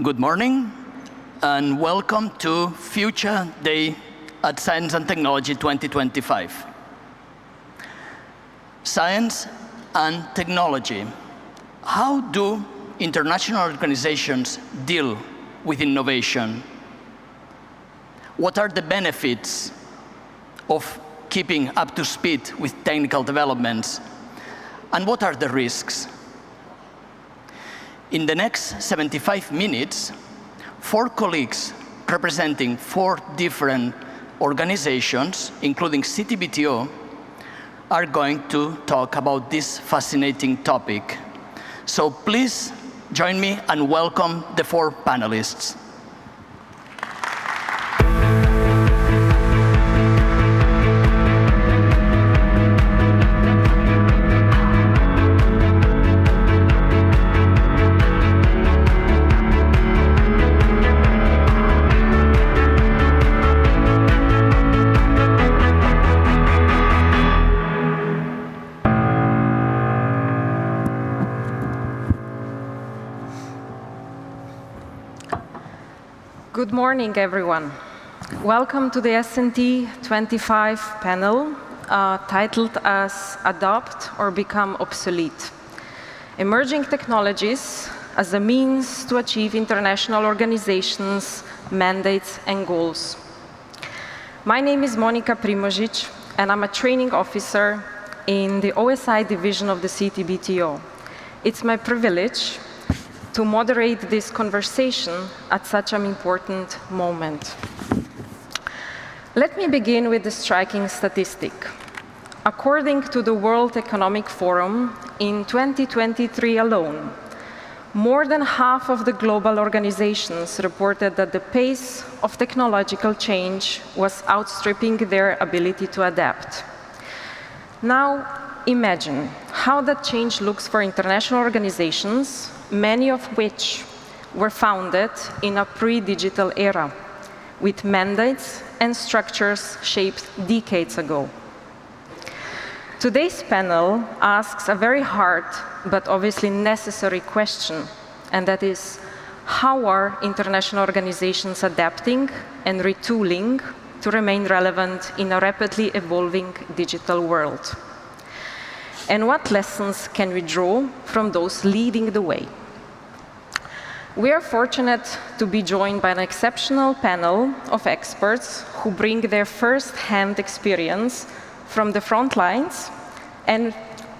Good morning, and welcome to Future Day at Science and Technology 2025. Science and technology. How do international organizations deal with innovation? What are the benefits of keeping up to speed with technical developments? And what are the risks? In the next 75 minutes, 4 colleagues representing 4 different organizations, including CTBTO, are going to talk about this fascinating topic. So please join me and welcome the 4 panelists. Good morning, everyone. Welcome to the S&T 25 panel, titled as Adopt or Become Obsolete: Emerging Technologies as a Means to Achieve International Organizations' Mandates and Goals. My name is Monica Primožić, and I'm a training officer in the OSI division of the CTBTO. It's my privilege to moderate this conversation at such an important moment. Let me begin with a striking statistic. According to the World Economic Forum, in 2023 alone, more than half of the global organizations reported that the pace of technological change was outstripping their ability to adapt. Now, imagine how that change looks for international organizations, many of which were founded in a pre-digital era, with mandates and structures shaped decades ago. Today's panel asks a very hard, but obviously necessary question, and that is, how are international organizations adapting and retooling to remain relevant in a rapidly evolving digital world? And what lessons can we draw from those leading the way? We are fortunate to be joined by an exceptional panel of experts who bring their first-hand experience from the front lines and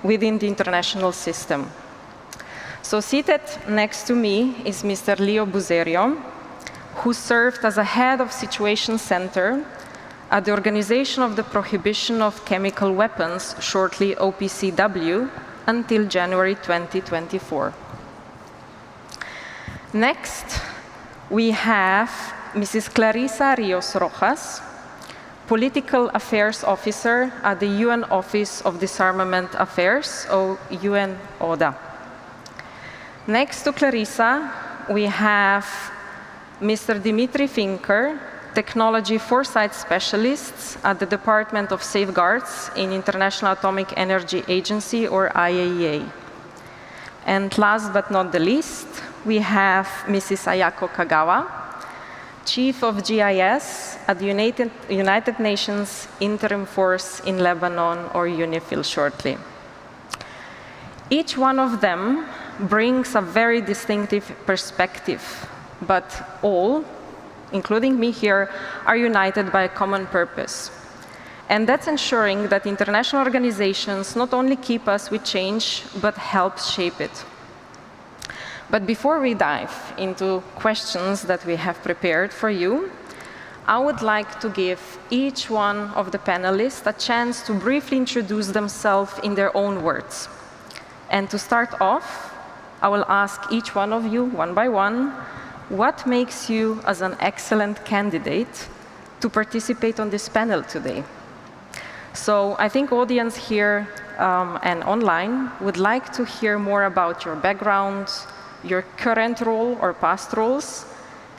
within the international system. So seated next to me is Mr. Leo Buserio, who served as a head of Situation Center at the Organization of the Prohibition of Chemical Weapons, shortly OPCW, until January 2024. Next, we have Mrs. Clarisa Rios Rojas, Political Affairs Officer at the UN Office of Disarmament Affairs, or UN ODA. Next to Clarisa, we have Mr. Dimitri Finker, Technology Foresight Specialist at the Department of Safeguards in International Atomic Energy Agency, or IAEA. And last but not the least, we have Mrs. Ayako Kagawa, Chief of GIS at the United Nations Interim Force in Lebanon, or UNIFIL shortly. Each one of them brings a very distinctive perspective, but all, including me here, are united by a common purpose. And that's ensuring that international organizations not only keep us with change, but help shape it. But before we dive into questions that we have prepared for you, I would like to give each one of the panelists a chance to briefly introduce themselves in their own words. And to start off, I will ask each one of you, one by one, what makes you as an excellent candidate to participate on this panel today? So I think audience here and online would like to hear more about your background, your current role or past roles,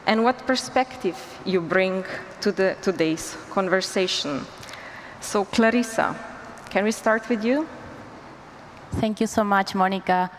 and what perspective you bring to today's conversation. So Clarisa, can we start with you? Thank you so much, Monica.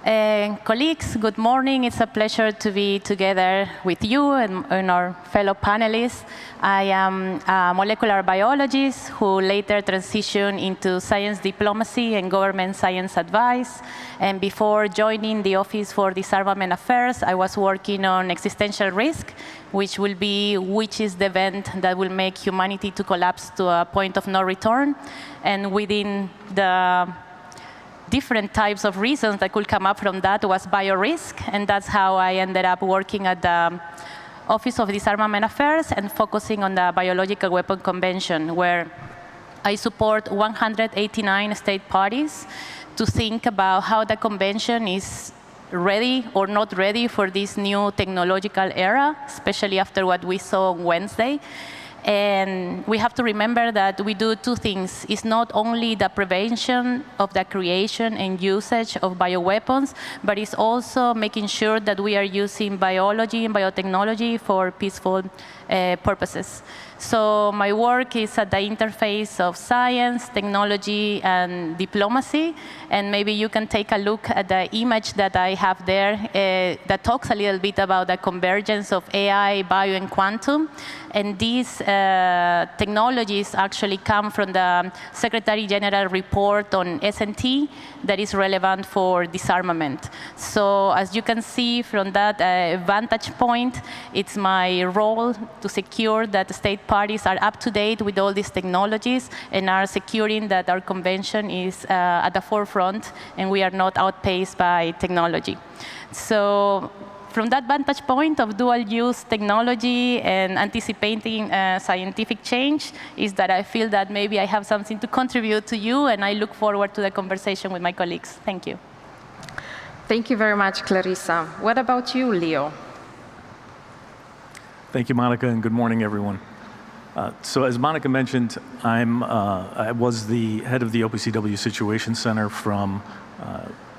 Colleagues, good morning. It's a pleasure to be together with you and our fellow panelists. I am a molecular biologist who later transitioned into science diplomacy and government science advice. And before joining the Office for Disarmament Affairs, I was working on existential risk, which is the event that will make humanity to collapse to a point of no return. And within the different types of reasons that could come up from that was biorisk, and that's how I ended up working at the Office of Disarmament Affairs and focusing on the Biological Weapon Convention, where I support 189 state parties to think about how the convention is ready or not ready for this new technological era, especially after what we saw on Wednesday. And we have to remember that we do two things. It's not only the prevention of the creation and usage of bioweapons, but it's also making sure that we are using biology and biotechnology for peaceful purposes. So my work is at the interface of science, technology, and diplomacy. And maybe you can take a look at the image that I have there that talks a little bit about the convergence of AI, bio, and quantum. And these technologies actually come from the Secretary General report on S&T that is relevant for disarmament. So as you can see from that vantage point, it's my role to secure that the state parties are up to date with all these technologies and are securing that our convention is at the forefront and we are not outpaced by technology. So from that vantage point of dual-use technology and anticipating scientific change is that I feel that maybe I have something to contribute to you, and I look forward to the conversation with my colleagues. Thank you. Thank you very much, Clarissa. What about you, Leo? Thank you, Monica, and good morning, everyone. So as Monica mentioned, I was the head of the OPCW Situation Center from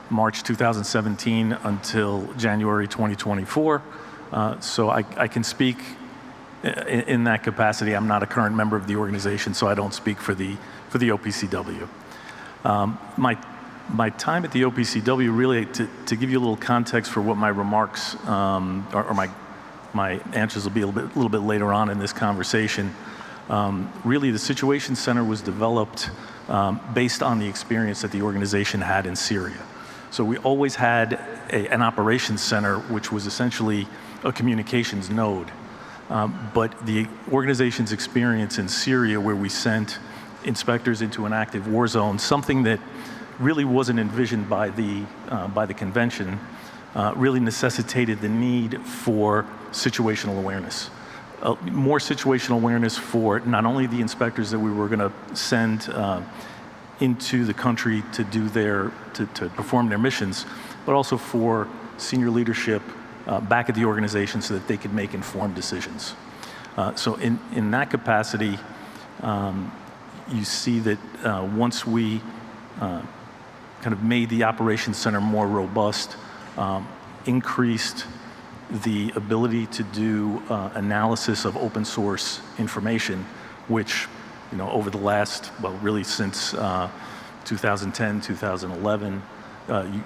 March 2017 until January 2024. So I can speak in that capacity. I'm not a current member of the organization, so I don't speak for the OPCW. My time at the OPCW, really, to give you a little context for what my remarks or my answers will be a little bit later on in this conversation. Really, the Situation Center was developed based on the experience that the organization had in Syria. So we always had an operations center, which was essentially a communications node. But the organization's experience in Syria, where we sent inspectors into an active war zone, something that really wasn't envisioned by the convention, really necessitated the need for situational awareness. More situational awareness for not only the inspectors that we were going to send into the country to do to perform their missions, but also for senior leadership back at the organization so that they could make informed decisions. So in that capacity, you see that once we kind of made the operations center more robust, increased the ability to do analysis of open source information, which over the last, well, really since 2010, 2011,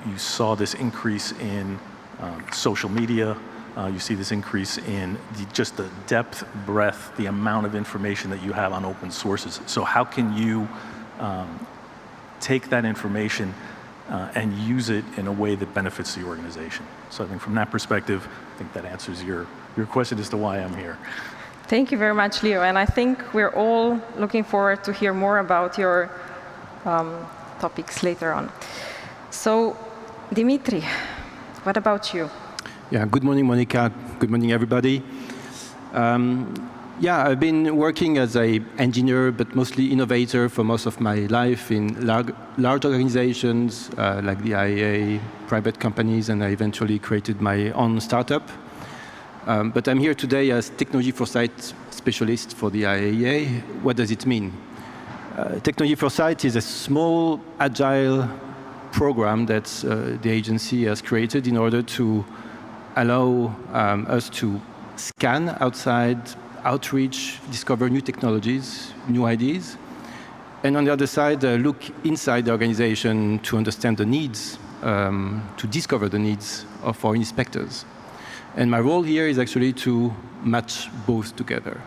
you saw this increase in social media. You see this increase in just the depth, breadth, the amount of information that you have on open sources. So how can you take that information and use it in a way that benefits the organization? So I think from that perspective, I think that answers your question as to why I'm here. Thank you very much, Leo. And I think we're all looking forward to hear more about your topics later on. So, Dimitri, what about you? Yeah, good morning, Monica. Good morning, everybody. Yeah, I've been working as an engineer, but mostly innovator for most of my life in large organizations like the IAEA, private companies, and I eventually created my own startup. But I'm here today as technology foresight specialist for the IAEA. What does it mean? Technology foresight is a small, agile program that the agency has created in order to allow us to scan outside, outreach, discover new technologies, new ideas, and on the other side, look inside the organization to understand the needs to discover the needs of our inspectors. And my role here is actually to match both together.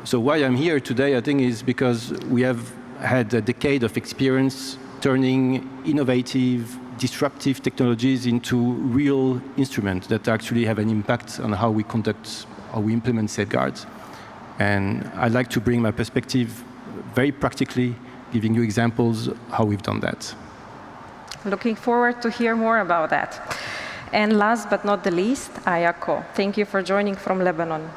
So why I'm here today, I think, is because we have had a decade of experience turning innovative, disruptive technologies into real instruments that actually have an impact on how we conduct, how we implement safeguards. And I'd like to bring my perspective very practically, giving you examples how we've done that. Looking forward to hear more about that. And last but not the least, Ayako. Thank you for joining from Lebanon.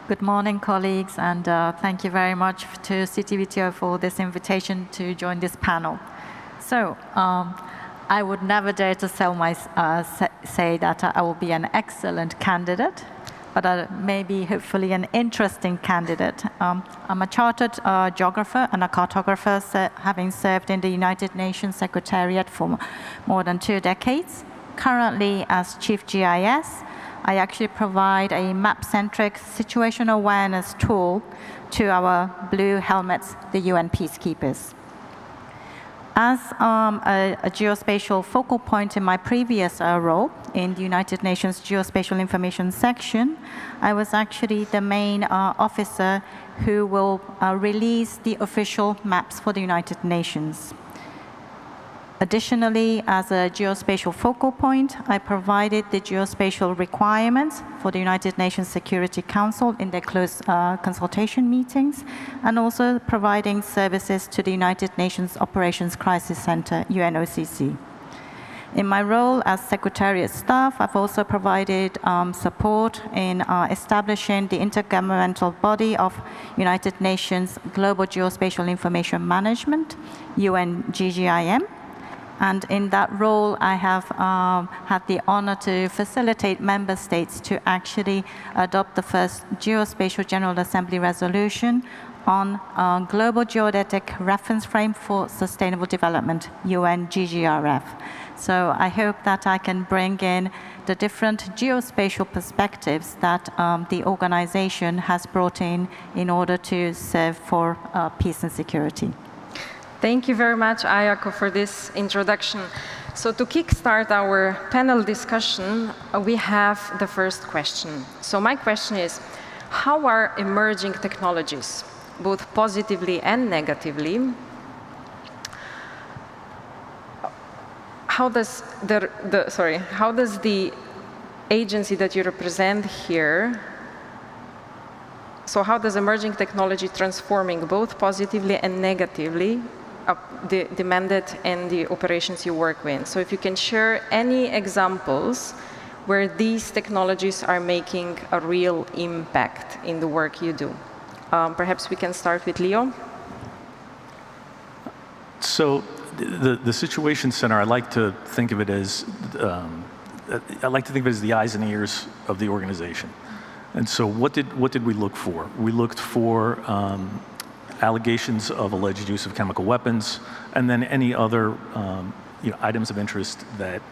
Good morning, colleagues, and thank you very much to CTBTO for this invitation to join this panel. So, I would never dare to say that I will be an excellent candidate, but maybe hopefully an interesting candidate. I'm a chartered geographer and a cartographer, having served in the United Nations Secretariat for more than 2 decades. Currently, as Chief GIS, I actually provide a map-centric situational awareness tool to our blue helmets, the UN peacekeepers. As a geospatial focal point in my previous role in the United Nations Geospatial Information Section, I was actually the main officer who will release the official maps for the United Nations. Additionally, as a geospatial focal point, I provided the geospatial requirements for the United Nations Security Council in their close consultation meetings, and also providing services to the United Nations Operations Crisis Center, UNOCC. In my role as Secretariat staff, I've also provided support in establishing the intergovernmental body of United Nations Global Geospatial Information Management, UNGGIM. And in that role, I have had the honor to facilitate member states to actually adopt the first Geospatial General Assembly resolution on Global Geodetic Reference Frame for Sustainable Development, UNGGRF. So I hope that I can bring in the different geospatial perspectives that the organization has brought in order to serve for peace and security. Thank you very much, Ayako, for this introduction. So to kickstart our panel discussion, we have the first question. So my question is, how are emerging technologies, both positively and negatively, how does the agency that you represent here, so how does emerging technology transforming both positively and negatively the mandate and the operations you work with? So if you can share any examples where these technologies are making a real impact in the work you do. Perhaps we can start with Leo. So the Situation Center, I like to think of it as the eyes and ears of the organization. And so what did we look for? We looked for allegations of alleged use of chemical weapons, and then any other items of interest that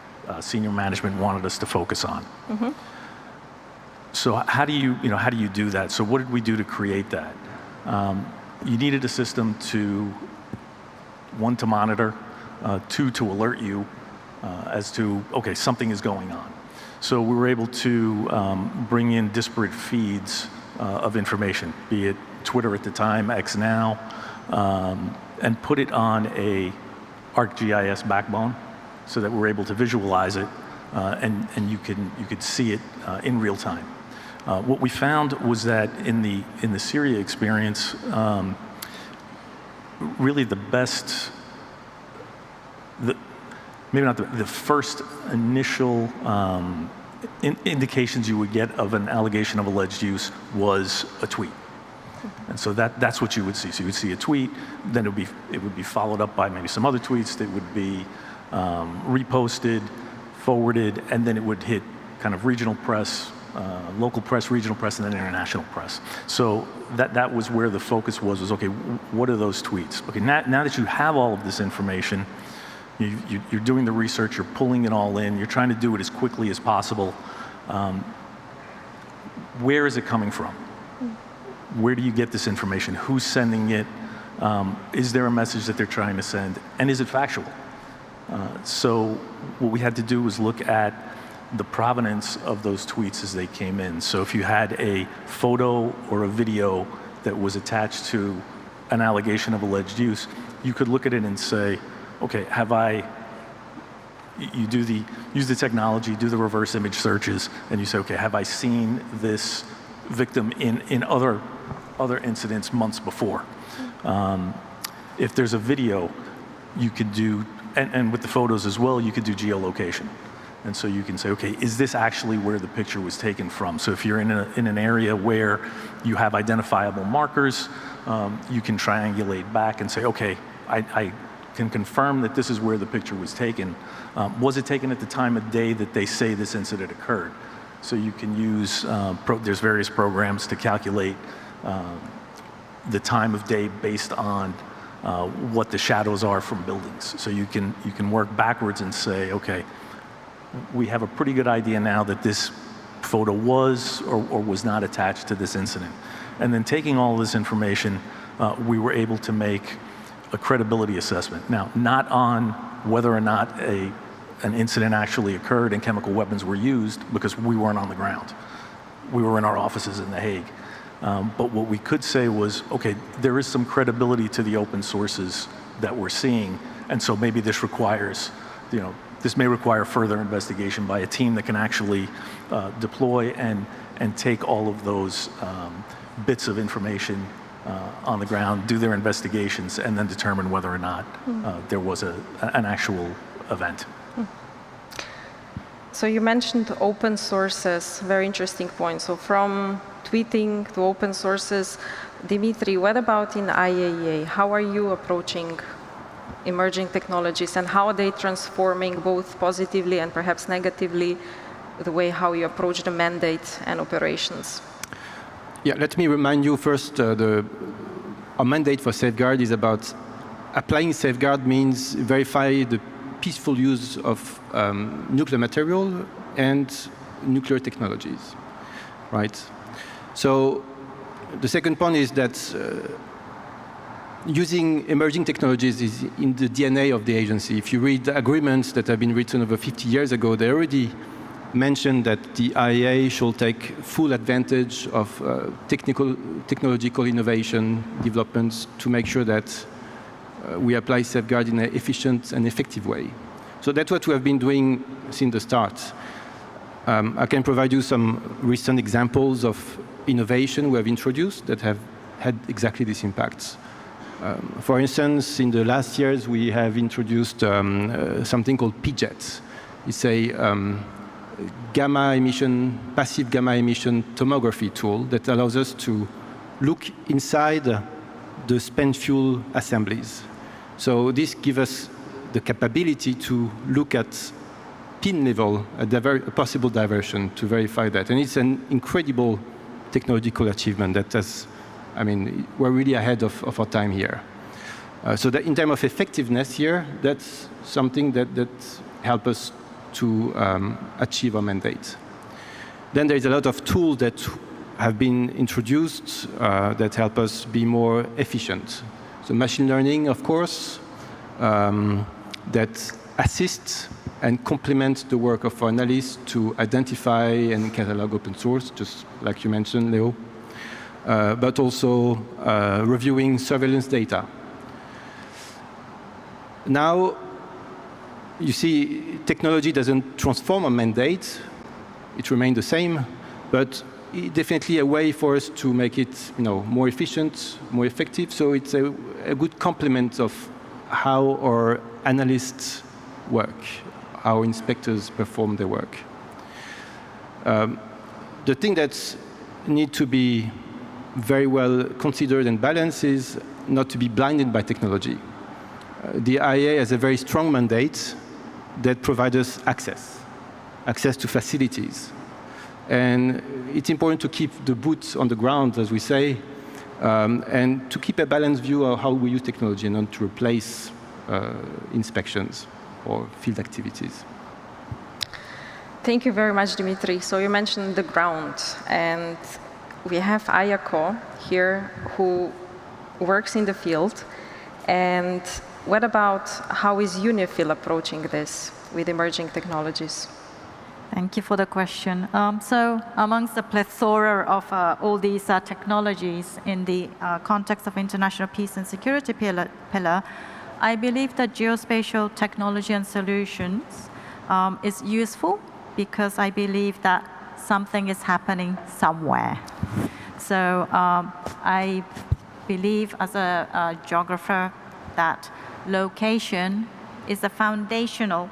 senior management wanted us to focus on. Mm-hmm. So how do you do that? So what did we do to create that? You needed a system to, 1, to monitor, 2, to alert you as to, okay, something is going on. So we were able to bring in disparate feeds of information, be it Twitter at the time, X now, and put it on a ArcGIS backbone so that we're able to visualize it and you could see it in real time. What we found was that in the Syria experience, really the best, maybe not the first initial indications you would get of an allegation of alleged use was a tweet. And so that's what you would see. So you would see a tweet, then it would be followed up by maybe some other tweets that would be reposted, forwarded, and then it would hit kind of regional press, local press, regional press, and then international press. So that was where the focus was okay, what are those tweets? Okay, now that you have all of this information, you're doing the research, you're pulling it all in, you're trying to do it as quickly as possible. Where is it coming from? Where do you get this information? Who's sending it? Is there a message that they're trying to send? And is it factual? So what we had to do was look at the provenance of those tweets as they came in. So if you had a photo or a video that was attached to an allegation of alleged use, you could look at it and say, okay, use the technology, do the reverse image searches, and you say, okay, have I seen this victim in other incidents months before? If there's a video, you could do, and with the photos as well, you could do geolocation. And so you can say, okay, is this actually where the picture was taken from? So if you're in an area where you have identifiable markers, you can triangulate back and say, okay, I can confirm that this is where the picture was taken. Was it taken at the time of day that they say this incident occurred? So you can use, there's various programs to calculate the time of day based on what the shadows are from buildings. So you can work backwards and say, okay, we have a pretty good idea now that this photo was or was not attached to this incident. And then taking all this information, we were able to make a credibility assessment. Now, not on whether or not an incident actually occurred and chemical weapons were used, because we weren't on the ground. We were in our offices in The Hague. But what we could say was, okay, there is some credibility to the open sources that we're seeing, and so maybe this requires, this may require further investigation by a team that can actually deploy and take all of those bits of information on the ground, do their investigations, and then determine whether or not there was an actual event. So you mentioned open sources, very interesting point. So from tweeting to open sources, Dimitri, what about in IAEA? How are you approaching emerging technologies, and how are they transforming both positively and perhaps negatively the way how you approach the mandate and operations? Yeah, let me remind you first, our mandate for safeguard is about applying safeguard means verify the peaceful use of nuclear material and nuclear technologies, right? So the second point is that using emerging technologies is in the DNA of the agency. If you read the agreements that have been written over 50 years ago, they already mentioned that the IAEA should take full advantage of technological innovation developments to make sure that we apply safeguard in an efficient and effective way. So that's what we have been doing since the start. I can provide you some recent examples of innovation we have introduced that have had exactly this impact. For instance, in the last years, we have introduced something called PJET. It's a passive gamma emission tomography tool that allows us to look inside the spent fuel assemblies. So this gives us the capability to look at pin level, a possible diversion, to verify that. And it's an incredible technological achievement that has, we're really ahead of our time here. So that in terms of effectiveness here, that's something that helps us to achieve our mandate. Then there's a lot of tools that have been introduced that help us be more efficient. So machine learning, of course, that assists and complements the work of our analysts to identify and catalog open source, just like you mentioned, Leo, but also reviewing surveillance data. Now, you see, technology doesn't transform a mandate. It remains the same, but definitely a way for us to make it more efficient, more effective. So it's a good complement of how our analysts work, how inspectors perform their work. The thing that needs to be very well considered and balanced is not to be blinded by technology. The IAEA has a very strong mandate that provides us access to facilities. And it's important to keep the boots on the ground, as we say, and to keep a balanced view of how we use technology and not to replace inspections or field activities. Thank you very much, Dimitri. So you mentioned the ground, and we have Ayako here who works in the field, and what about how is UNIFIL approaching this with emerging technologies? Thank you for the question. So amongst the plethora of all these technologies in the context of international peace and security pillar, I believe that geospatial technology and solutions is useful because I believe that something is happening somewhere. So I believe as a geographer that location is a foundational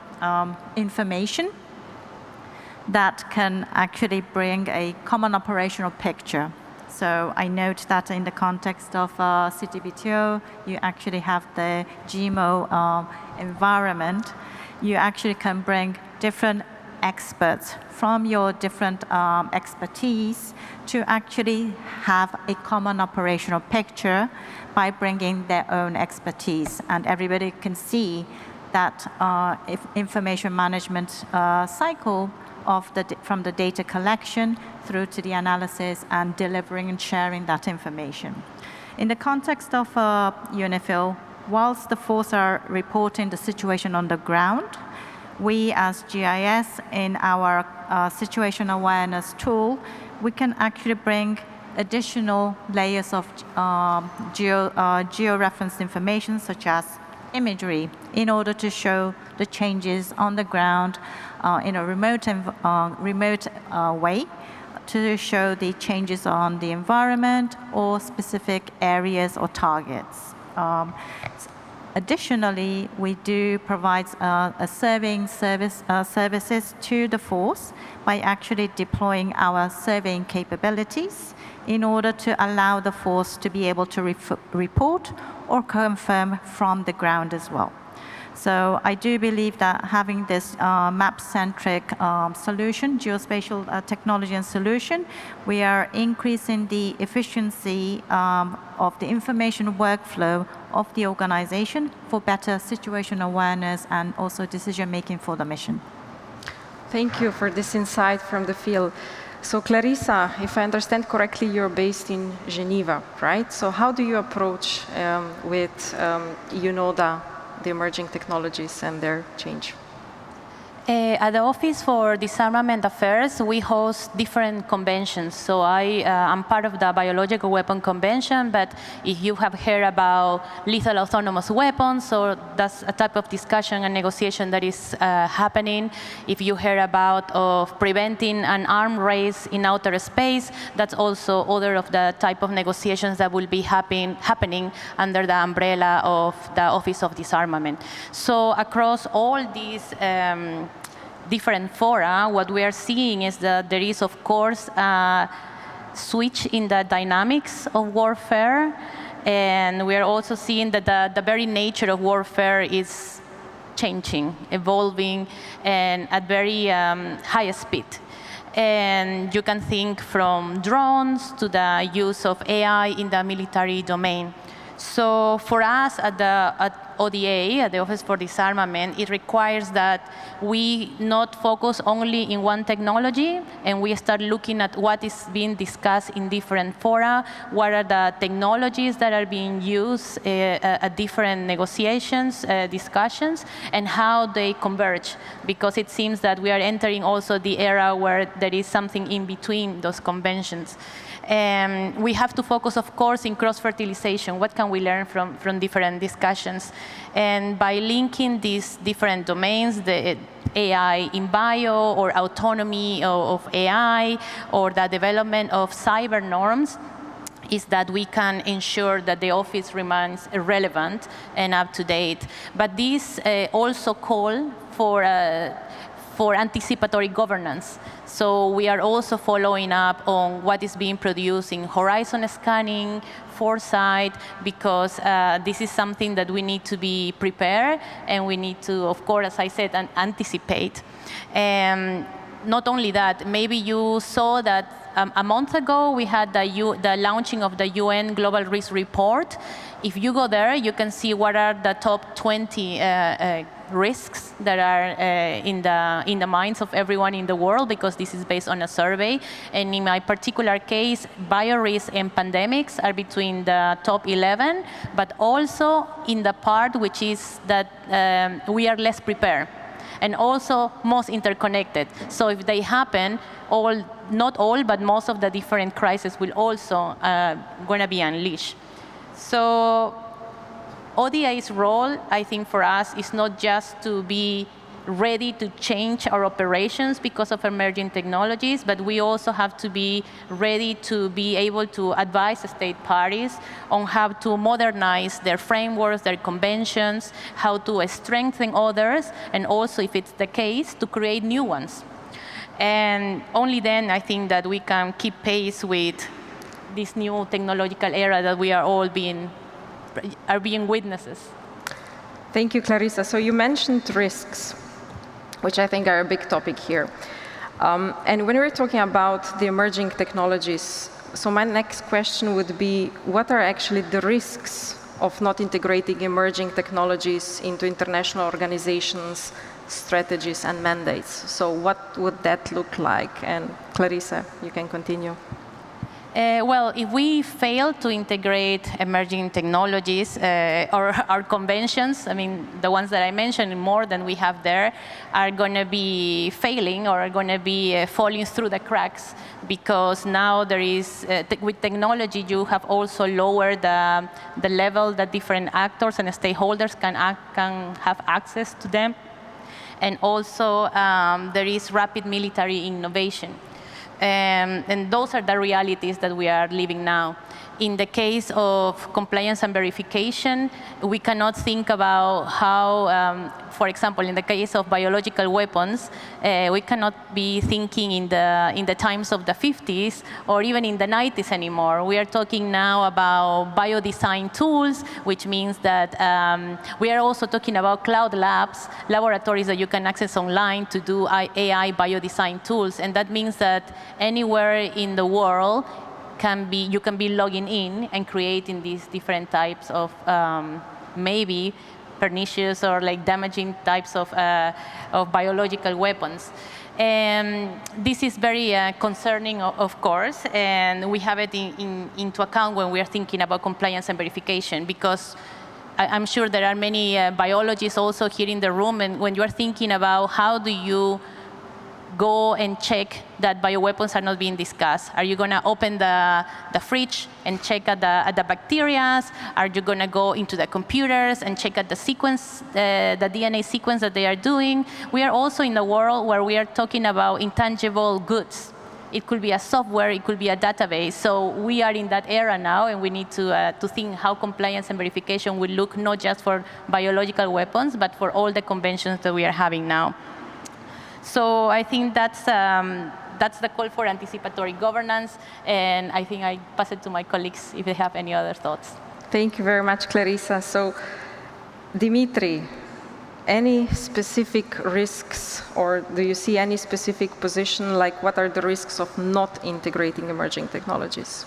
information that can actually bring a common operational picture. So I note that in the context of CTBTO, you actually have the GMO environment. You actually can bring different experts from your different expertise to actually have a common operational picture by bringing their own expertise. And everybody can see that information management cycle from the data collection through to the analysis and delivering and sharing that information. In the context of UNIFIL, whilst the force are reporting the situation on the ground, we as GIS in our situation awareness tool, we can actually bring additional layers of geo-referenced information such as imagery in order to show the changes on the ground in a remote way to show the changes on the environment or specific areas or targets. Additionally, we do provide surveying services to the force by actually deploying our surveying capabilities in order to allow the force to be able to report or confirm from the ground as well. So I do believe that having this map-centric solution, geospatial technology and solution, we are increasing the efficiency of the information workflow of the organization for better situation awareness and also decision-making for the mission. Thank you for this insight from the field. So Clarissa, if I understand correctly, you're based in Geneva, right? So how do you approach with UNODA the emerging technologies and their change? At the Office for Disarmament Affairs, we host different conventions. So I'm part of the Biological Weapon Convention, but if you have heard about lethal autonomous weapons, so that's a type of discussion and negotiation that is happening. If you heard about preventing an arms race in outer space, that's also other of the type of negotiations that will be happening under the umbrella of the Office of Disarmament. So across all these different fora, what we are seeing is that there is, of course, a switch in the dynamics of warfare, and we are also seeing that the very nature of warfare is changing, evolving, and at very high speed. And you can think from drones to the use of AI in the military domain. So for us at ODA, at the Office for Disarmament, it requires that we not focus only in one technology, and we start looking at what is being discussed in different fora, what are the technologies that are being used at different negotiations, discussions, and how they converge, because it seems that we are entering also the era where there is something in between those conventions. We have to focus, of course, in cross-fertilization. What can we learn from different discussions? And by linking these different domains, the AI in bio, or autonomy of AI, or the development of cyber norms, is that we can ensure that the office remains relevant and up to date. But this also call for anticipatory governance. So we are also following up on what is being produced in horizon scanning, foresight, because this is something that we need to be prepared, and we need to, of course, as I said, anticipate. Not only that, maybe you saw that a month ago we had the launching of the UN Global Risk Report. If you go there, you can see what are the top 20 risks that are in the minds of everyone in the world, because this is based on a survey. And in my particular case, biorisk and pandemics are between the top 11, but also in the part which is that we are less prepared and also most interconnected. So if they happen, not all, but most of the different crises will also going to be unleashed. So ODI's role, I think, for us is not just to be ready to change our operations because of emerging technologies, but we also have to be ready to be able to advise state parties on how to modernize their frameworks, their conventions, how to strengthen others, and also, if it's the case, to create new ones. And only then I think that we can keep pace with this new technological era that we are all being witnesses. Thank you, Clarissa. So you mentioned risks, which I think are a big topic here. And when we're talking about the emerging technologies, so my next question would be, what are actually the risks of not integrating emerging technologies into international organizations, strategies, and mandates? So what would that look like? And Clarissa, you can continue. Well, if we fail to integrate emerging technologies or our conventions, I mean, the ones that I mentioned, more than we have there, are going to be failing or are going to be falling through the cracks, because now there is, with technology, you have also lowered the level that different actors and stakeholders can have access to them. And also, there is rapid military innovation. And those are the realities that we are living now. In the case of compliance and verification, we cannot think about how, for example, in the case of biological weapons, we cannot be thinking in the times of the 50s or even in the 90s anymore. We are talking now about biodesign tools, which means that we are also talking about cloud labs, laboratories that you can access online to do AI biodesign tools. And that means that anywhere in the world, you can be logging in and creating these different types of maybe pernicious or like damaging types of biological weapons. And this is very concerning, of course, and we have it into account when we are thinking about compliance and verification, because I'm sure there are many biologists also here in the room, and when you are thinking about how do you go and check that bioweapons are not being discussed. Are you going to open the fridge and check at the bacteria? Are you going to go into the computers and check at the sequence, the DNA sequence that they are doing? We are also in a world where we are talking about intangible goods. It could be a software, it could be a database. So we are in that era now, and we need to think how compliance and verification will look, not just for biological weapons, but for all the conventions that we are having now. So I think that's the call for anticipatory governance, and I think I pass it to my colleagues if they have any other thoughts. Thank you very much, Clarissa. So, Dimitri, any specific risks, or do you see any specific position, like what are the risks of not integrating emerging technologies?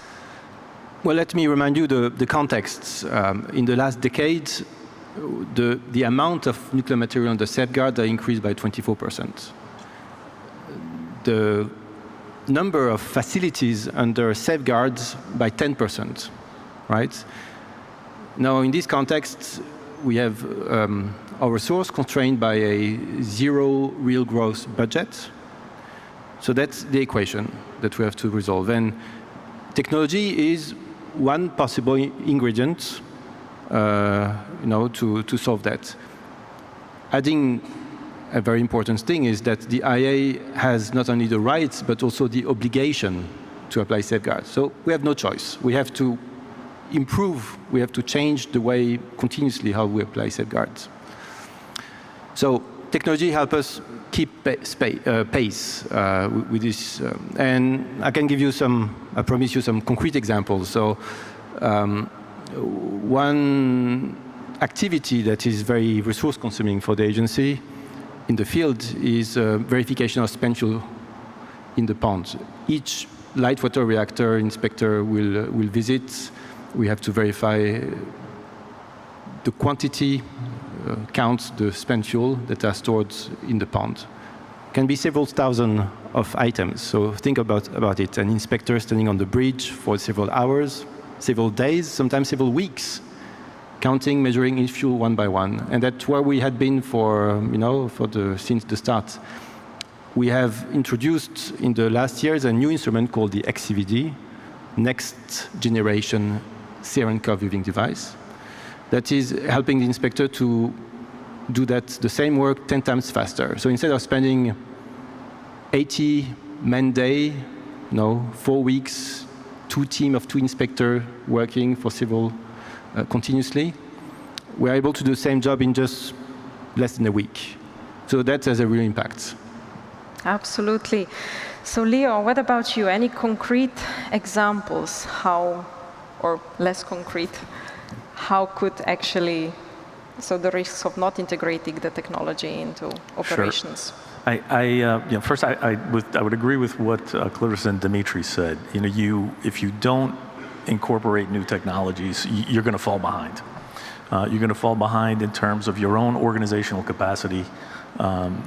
Well, let me remind you the context. In the last decade, the amount of nuclear material under safeguard increased by 24%. The number of facilities under safeguards by 10%, right? Now, in this context, we have our resource constrained by a zero real growth budget. So that's the equation that we have to resolve. And technology is one possible ingredient, to solve that. Adding a very important thing is that the IA has not only the rights, but also the obligation to apply safeguards. So we have no choice. We have to improve, we have to change the way continuously how we apply safeguards. So technology helps us keep pace with this. And I can give you I promise you some concrete examples. So one activity that is very resource consuming for the agency in the field is verification of spent fuel in the ponds. Each light water reactor inspector will visit. We have to verify the quantity count the spent fuel that are stored in the pond. Can be several thousand of items. So think about it. An inspector standing on the bridge for several hours, several days, sometimes several weeks, counting, measuring each fuel one by one. And that's where we had been since the start. We have introduced in the last years a new instrument called the XCVD, Next Generation Serum Curve Viewing Device, that is helping the inspector to do the same work 10 times faster. So instead of spending 80 man-day, 4 weeks, 2 teams of 2 inspectors working for several continuously, we're able to do the same job in just less than a week. So that has a real impact. Absolutely. So Leo, what about you? Any concrete examples how, or less concrete, how could actually, so the risks of not integrating the technology into operations? Sure. First, I would agree with what Clarissa and Dimitri said. If you don't incorporate new technologies, you're going to fall behind. You're going to fall behind in terms of your own organizational capacity.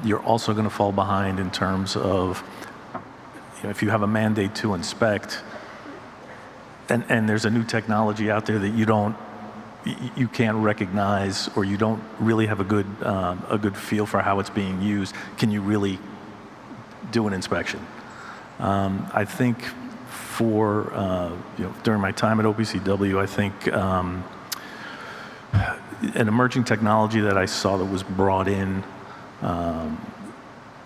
You're also going to fall behind in terms of, if you have a mandate to inspect, and there's a new technology out there that you can't recognize, or you don't really have a good feel for how it's being used, can you really do an inspection? I think during my time at OPCW, I think an emerging technology that I saw that was brought in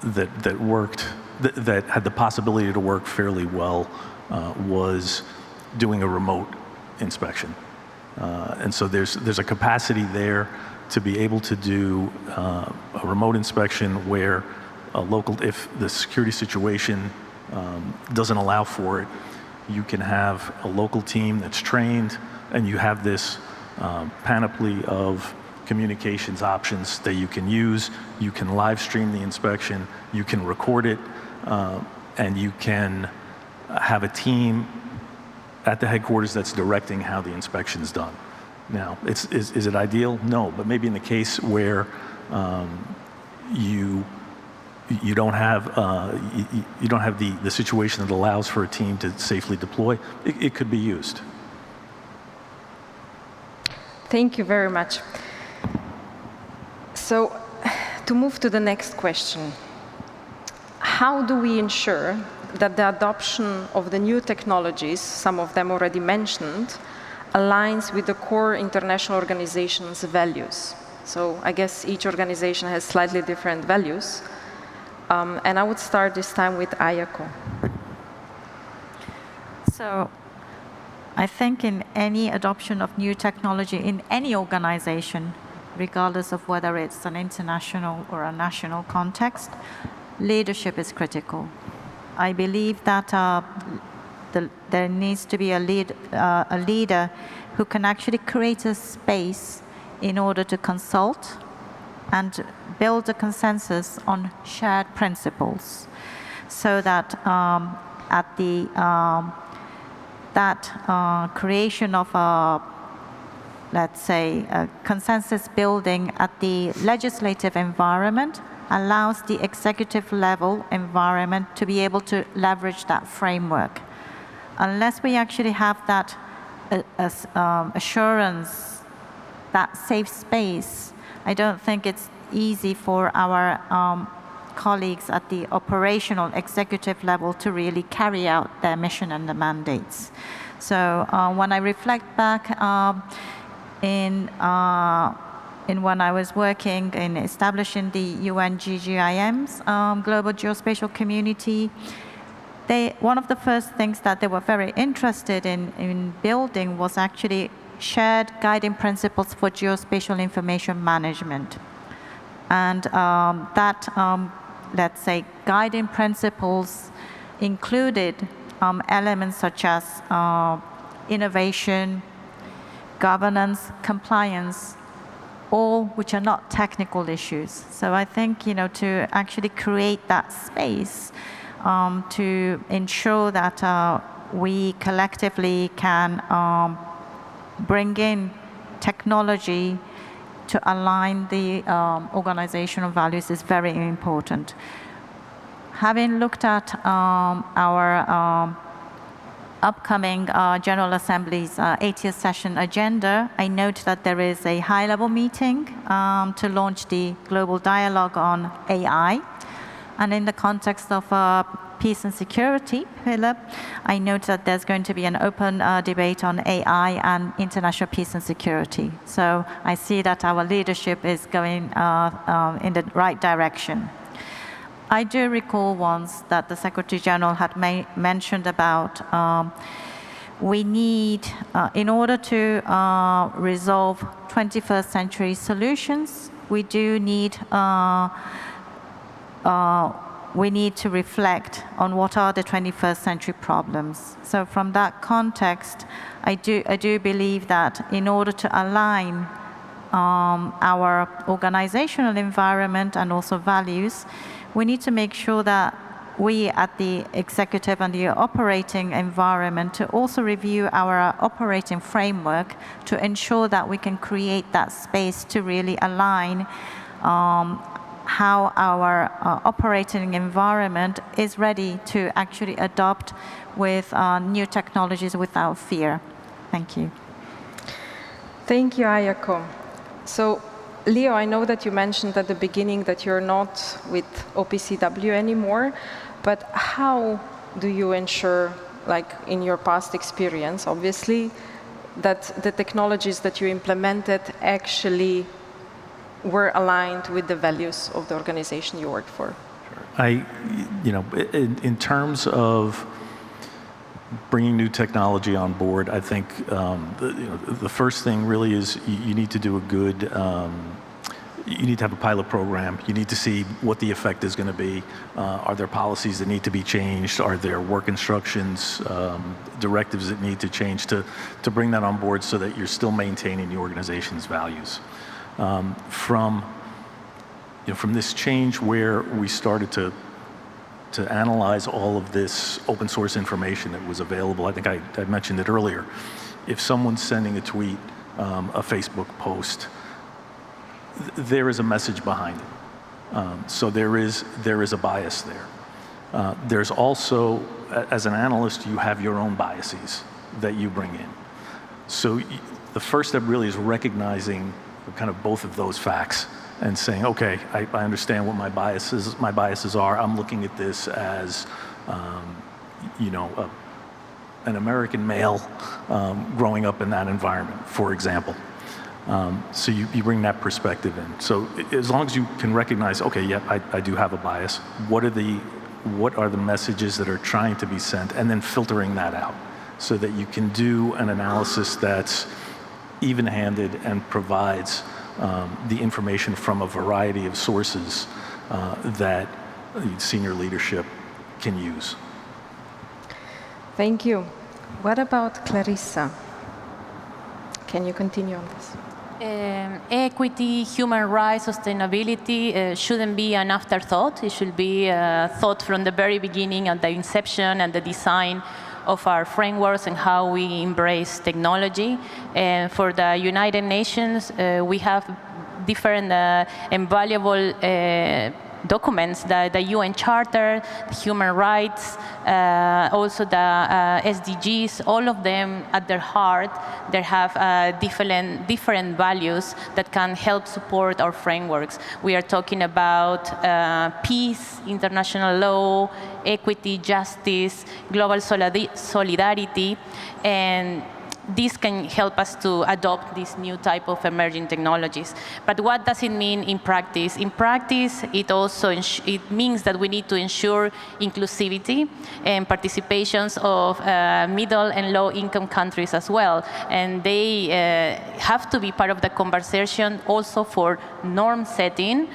that worked, that had the possibility to work fairly well, was doing a remote inspection. And so there's a capacity there to be able to do a remote inspection where if the security situation doesn't allow for it, you can have a local team that's trained, and you have this panoply of communications options that you can use. You can live stream the inspection, you can record it, and you can have a team at the headquarters that's directing how the inspection's done. Now, is it ideal? No, but maybe in the case where you don't have the situation that allows for a team to safely deploy, it could be used. Thank you very much. So, to move to the next question, how do we ensure that the adoption of the new technologies, some of them already mentioned, aligns with the core international organization's values? So I guess each organization has slightly different values. And I would start this time with Ayako. So I think in any adoption of new technology in any organization, regardless of whether it's an international or a national context, leadership is critical. I believe that there needs to be a leader who can actually create a space in order to consult and build a consensus on shared principles, so that at the creation of let's say, a consensus building at the legislative environment allows the executive level environment to be able to leverage that framework. Unless we actually have that assurance, that safe space, I don't think it's easy for our colleagues at the operational executive level to really carry out their mission and the mandates. So when I reflect back in when I was working in establishing the UN GGIM's Global Geospatial Community, one of the first things that they were very interested in building was actually shared guiding principles for geospatial information management. And let's say, guiding principles included elements such as innovation, governance, compliance, all which are not technical issues. So I think, to actually create that space to ensure that we collectively can bring in technology to align the organizational values is very important. Having looked at our upcoming General Assembly's 80th session agenda, I note that there is a high-level meeting to launch the global dialogue on AI. And in the context of peace and security pillar, I note that there's going to be an open debate on AI and international peace and security. So I see that our leadership is going in the right direction. I do recall once that the Secretary General had mentioned about we need, in order to resolve 21st century solutions, we do need to reflect on what are the 21st century problems. So from that context, I do believe that in order to align our organizational environment and also values, we need to make sure that we at the executive and the operating environment to also review our operating framework to ensure that we can create that space to really align how our operating environment is ready to actually adopt with new technologies without fear. Thank you. Thank you, Ayako. So, Leo, I know that you mentioned at the beginning that you're not with OPCW anymore, but how do you ensure, like in your past experience, obviously, that the technologies that you implemented actually were aligned with the values of the organization you work for? In terms of bringing new technology on board, I think the first thing really is you need to do a good, you need to have a pilot program. You need to see what the effect is going to be. Are there policies that need to be changed? Are there work instructions, directives that need to change to bring that on board so that you're still maintaining the organization's values? From this change where we started to analyze all of this open source information that was available, I think I mentioned it earlier. If someone's sending a tweet, a Facebook post, there is a message behind it. So there is a bias there. There's also, as an analyst, you have your own biases that you bring in. So the first step really is recognizing kind of both of those facts and saying, okay, I understand what my biases are. I'm looking at this as, an American male growing up in that environment, for example. So you bring that perspective in. So as long as you can recognize, okay, yeah, I do have a bias. What are the messages that are trying to be sent, and then filtering that out so that you can do an analysis that's even-handed and provides the information from a variety of sources that senior leadership can use. Thank you. What about Clarissa? Can you continue on this? Equity, human rights, sustainability shouldn't be an afterthought. It should be thought from the very beginning and the inception and the design of our frameworks and how we embrace technology. And for the United Nations, we have different invaluable documents, the UN Charter, the human rights, also the SDGs, all of them at their heart, they have different values that can help support our frameworks. We are talking about peace, international law, equity, justice, global solidarity, and this can help us to adopt this new type of emerging technologies. But what does it mean in practice? In practice, it means that we need to ensure inclusivity and participations of middle and low-income countries as well. And they have to be part of the conversation also for norm setting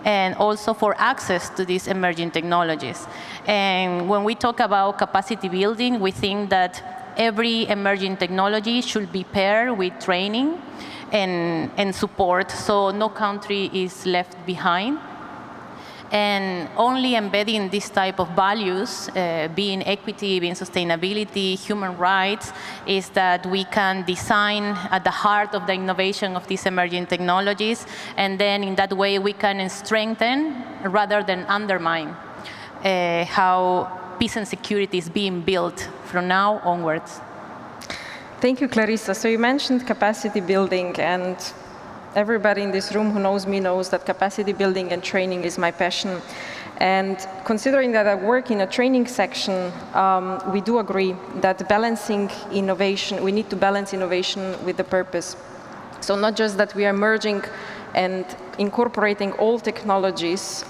and also for access to these emerging technologies. And when we talk about capacity building, we think that every emerging technology should be paired with training and support, so no country is left behind. And only embedding this type of values, being equity, being sustainability, human rights, is that we can design at the heart of the innovation of these emerging technologies, and then in that way we can strengthen rather than undermine how peace and security is being built from now onwards. Thank you, Clarissa. So you mentioned capacity building, and everybody in this room who knows me knows that capacity building and training is my passion. And considering that I work in a training section, we do agree that balancing innovation, we need to balance innovation with the purpose. So not just that we are merging and incorporating all technologies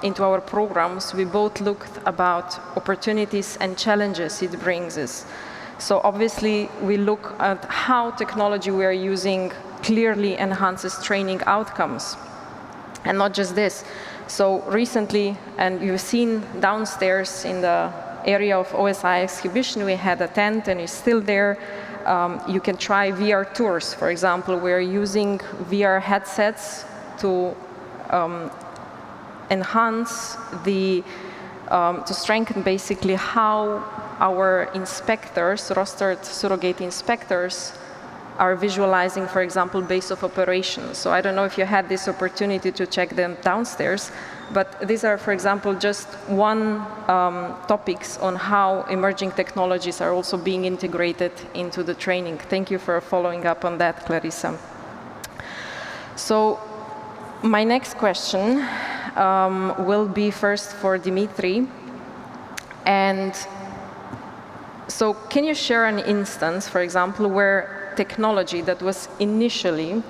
into our programs, we both looked about opportunities and challenges it brings us. So obviously we look at how technology we are using clearly enhances training outcomes. And not just this. So recently, and you've seen downstairs in the area of OSI exhibition, we had a tent and it's still there. You can try VR tours, for example. We're using VR headsets to enhance the, to strengthen basically how our inspectors, rostered surrogate inspectors, are visualizing, for example, base of operations. So I don't know if you had this opportunity to check them downstairs, but these are, for example, just one topics on how emerging technologies are also being integrated into the training. Thank you for following up on that, Clarissa. So my next question will be first for Dimitri. And so can you share an instance, for example, where technology that was initially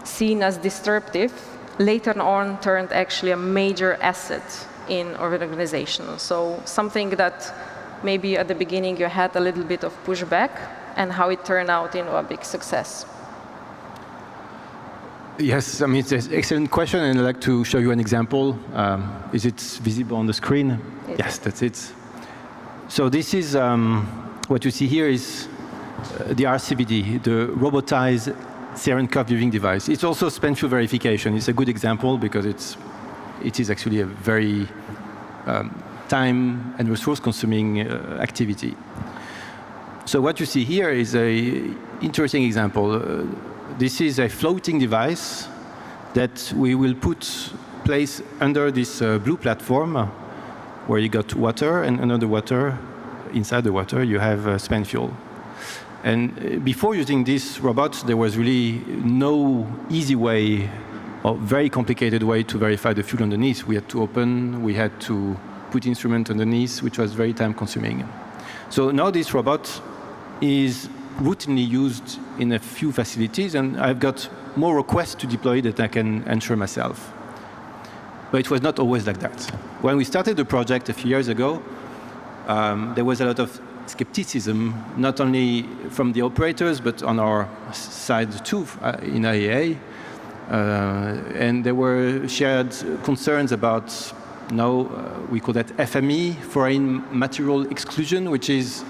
seen as disruptive later on turned actually a major asset in our organization? So something that maybe at the beginning you had a little bit of pushback, and how it turned out into a big success. Yes, I mean, it's an excellent question, and I'd like to show you an example. Is it visible on the screen? Yes, that's it. So this is, what you see here is the RCBD, the robotized Serent curve viewing device. It's also spent through verification. It's a good example because it is actually a very time and resource consuming activity. So what you see here is an interesting example. This is a floating device that we will place under this blue platform where you got water, and under the water, inside the water, you have spent fuel. And before using this robot, there was really no easy way or very complicated way to verify the fuel underneath. We had to open, we had to put instrument underneath, which was very time consuming. So now this robot is routinely used in a few facilities, and I've got more requests to deploy that I can ensure myself. But it was not always like that. When we started the project a few years ago, there was a lot of skepticism, not only from the operators, but on our side too, in IAA. And there were shared concerns about, we call that FME, foreign material exclusion, which is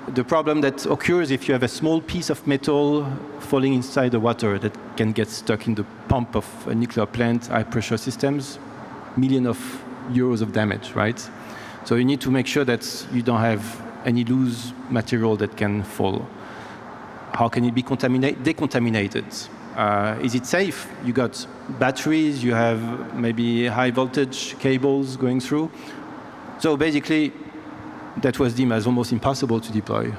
the problem that occurs if you have a small piece of metal falling inside the water that can get stuck in the pump of a nuclear plant, high pressure systems, millions of euros of damage, right? So you need to make sure that you don't have any loose material that can fall. How can it be decontaminated? Is it safe? You got batteries, you have maybe high voltage cables going through. So basically, that was deemed as almost impossible to deploy.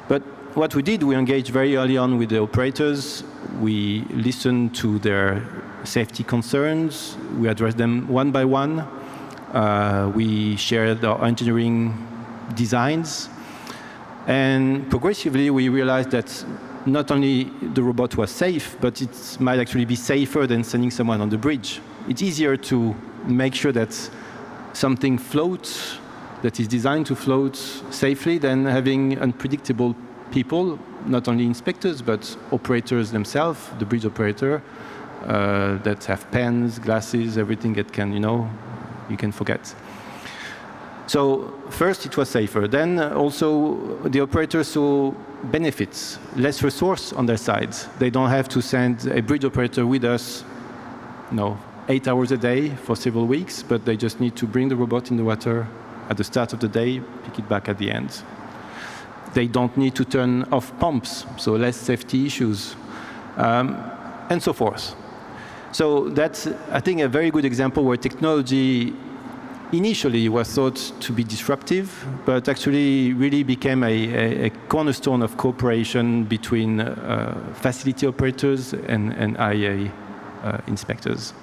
But what we did, we engaged very early on with the operators. We listened to their safety concerns. We addressed them one by one. We shared our engineering designs. And progressively, we realized that not only the robot was safe, but it might actually be safer than sending someone on the bridge. It's easier to make sure that something floats, that is designed to float safely, than having unpredictable people, not only inspectors, but operators themselves, the bridge operator, that have pens, glasses, everything that can, you can forget. So first it was safer. Then also the operators saw benefits, less resource on their side. They don't have to send a bridge operator with us, 8 hours a day for several weeks, but they just need to bring the robot in the water at the start of the day, pick it back at the end. They don't need to turn off pumps, so less safety issues, and so forth. So that's, I think, a very good example where technology initially was thought to be disruptive, but actually really became a cornerstone of cooperation between facility operators and IAEA inspectors.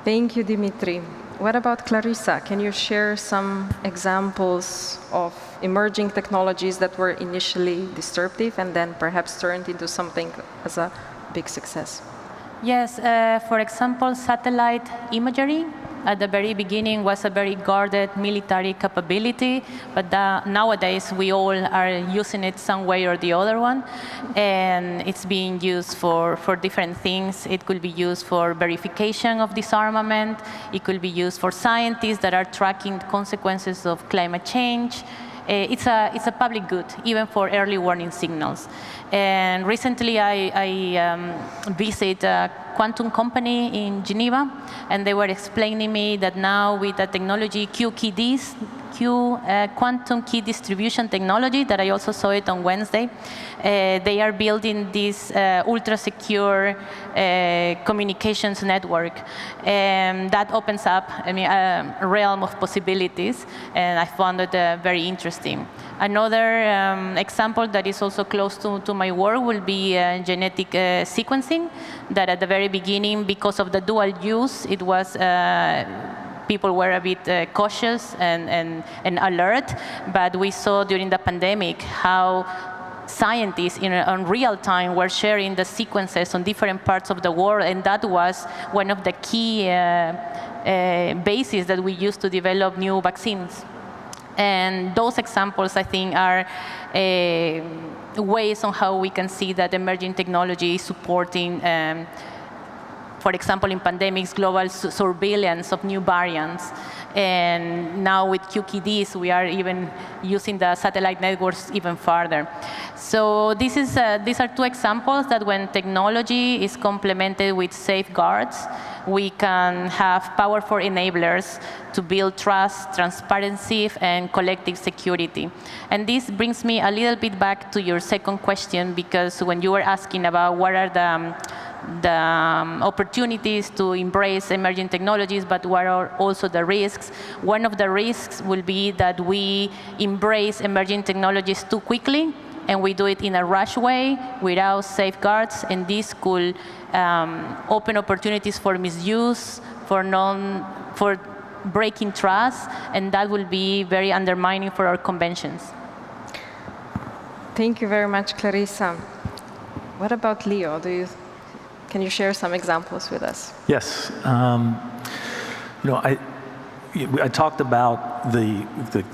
Thank you, Dimitri. What about Clarissa? Can you share some examples of emerging technologies that were initially disruptive and then perhaps turned into something as a big success? Yes, for example, satellite imagery at the very beginning was a very guarded military capability, but nowadays we all are using it some way or the other one, and it's being used for different things. It could be used for verification of disarmament. It could be used for scientists that are tracking consequences of climate change. It's a public good, even for early warning signals. And recently I visited a quantum company in Geneva, and they were explaining me that now with the technology quantum key distribution technology, that I also saw it on Wednesday, they are building this ultra-secure communications network. And that opens up, a realm of possibilities, and I found it very interesting. Another example that is also close to my work will be genetic sequencing, that at the very beginning, because of the dual use, it was people were a bit cautious and alert, but we saw during the pandemic how scientists in real time were sharing the sequences on different parts of the world, and that was one of the key bases that we used to develop new vaccines. And those examples, I think, are ways on how we can see that emerging technology is supporting, for example, in pandemics, global surveillance of new variants. And now with QKDs, we are even using the satellite networks even farther. So these are two examples that when technology is complemented with safeguards, we can have powerful enablers to build trust, transparency, and collective security. And this brings me a little bit back to your second question, because when you were asking about what are the opportunities to embrace emerging technologies, but what are also the risks. One of the risks will be that we embrace emerging technologies too quickly, and we do it in a rush way without safeguards, and this could open opportunities for misuse, for breaking trust, and that will be very undermining for our conventions. Thank you very much, Clarissa. What about Leo? Can you share some examples with us? Yes. I talked about the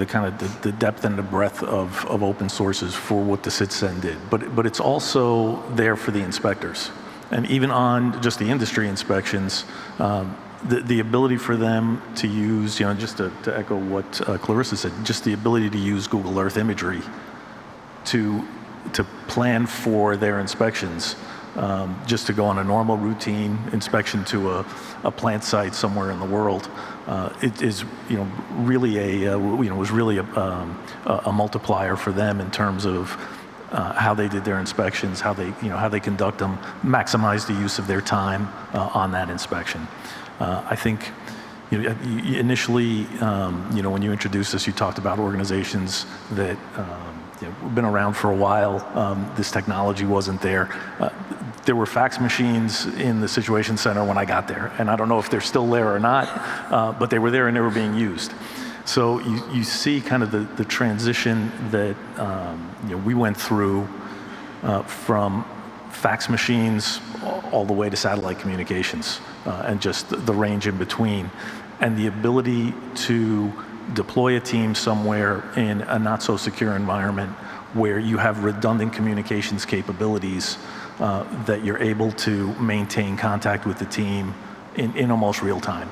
kind of the depth and the breadth of open sources for what the Citizen did, but it's also there for the inspectors. And even on just the industry inspections, the ability for them to use, just to echo what Clarissa said, just the ability to use Google Earth imagery to plan for their inspections, just to go on a normal routine inspection to a plant site somewhere in the world, it is really was really a multiplier for them in terms of how they did their inspections, how they conduct them, maximize the use of their time on that inspection. I think initially, when you introduced us, you talked about organizations that have been around for a while. This technology wasn't there. There were fax machines in the Situation Center when I got there, and I don't know if they're still there or not, but they were there and they were being used. So you see kind of the transition that we went through from fax machines all the way to satellite communications, and just the range in between, and the ability to deploy a team somewhere in a not so secure environment where you have redundant communications capabilities, that you're able to maintain contact with the team in almost real time,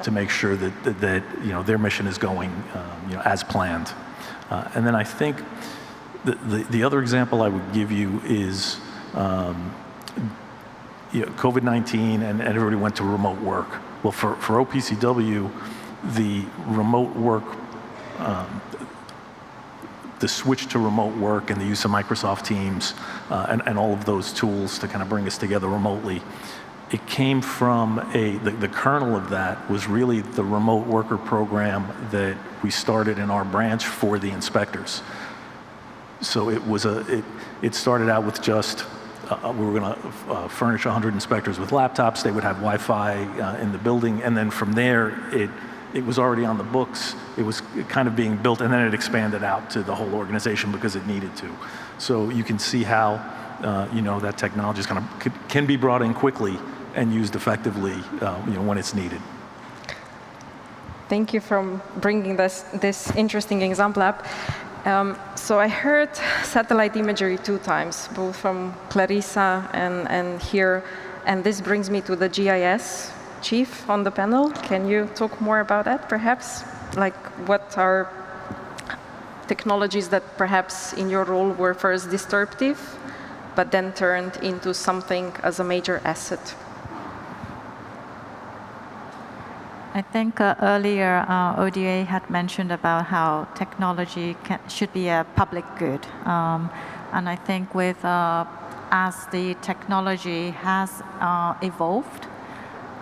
to make sure that their mission is going as planned. And then I think the other example I would give you is COVID-19 and everybody went to remote work. Well, for OPCW, the remote work, the switch to remote work and the use of Microsoft Teams and all of those tools to kind of bring us together remotely, it came from the kernel of that was really the remote worker program that we started in our branch for the inspectors. So it started out with just, we were going to furnish 100 inspectors with laptops. They would have Wi-Fi in the building, and then from there, it was already on the books. It was kind of being built, and then it expanded out to the whole organization because it needed to. So you can see how that technology is can be brought in quickly and used effectively when it's needed. Thank you for bringing this interesting example up. So I heard satellite imagery 2 times, both from Clarissa and here, and this brings me to the GIS chief on the panel. Can you talk more about that, perhaps? Like, what are technologies that perhaps in your role were first disruptive, but then turned into something as a major asset? I think earlier ODA had mentioned about how technology should be a public good. And I think as the technology has evolved,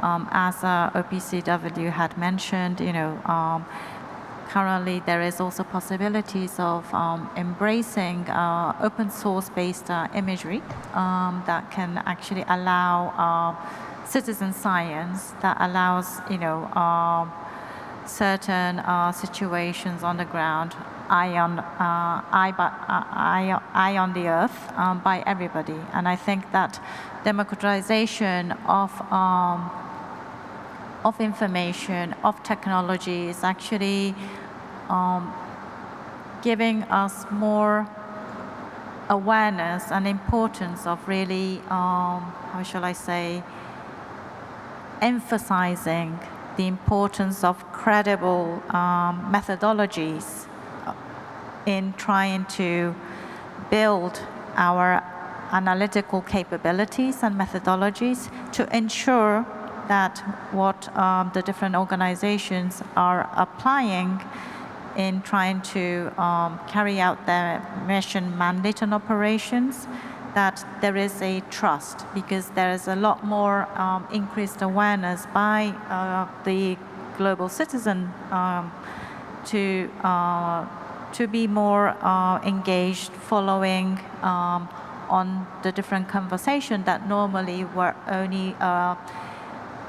as OPCW had mentioned, currently there is also possibilities of embracing open source based imagery that can actually allow citizen science that allows, certain situations on the ground, eye on the earth by everybody. And I think that democratization of information, of technology is actually giving us more awareness and importance of really, how shall I say, emphasizing the importance of credible methodologies in trying to build our analytical capabilities and methodologies to ensure that what the different organizations are applying in trying to carry out their mission mandate and operations, that there is a trust, because there is a lot more increased awareness by the global citizen to be more engaged, following on the different conversation that normally were only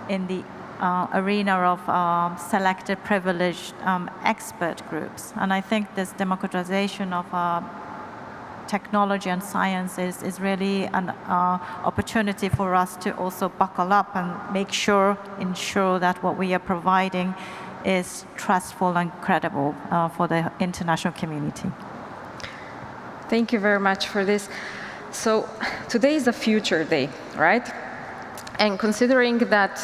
in the arena of selected privileged expert groups. And I think this democratization of technology and science is really an opportunity for us to also buckle up and ensure that what we are providing is trustful and credible for the international community. Thank you very much for this. So today is a future day, right? And considering that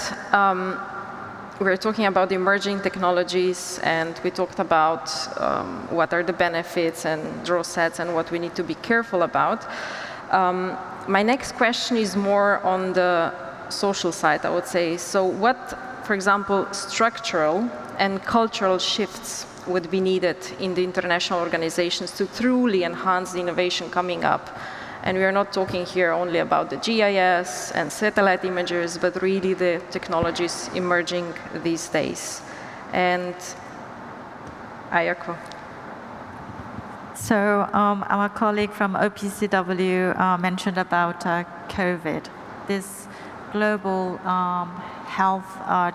we're talking about emerging technologies, and we talked about what are the benefits and drawbacks and what we need to be careful about. My next question is more on the social side, I would say. So what, for example, structural and cultural shifts would be needed in the international organizations to truly enhance the innovation coming up? And we are not talking here only about the GIS and satellite images, but really the technologies emerging these days. And Ayako. So our colleague from OPCW mentioned about COVID. This global health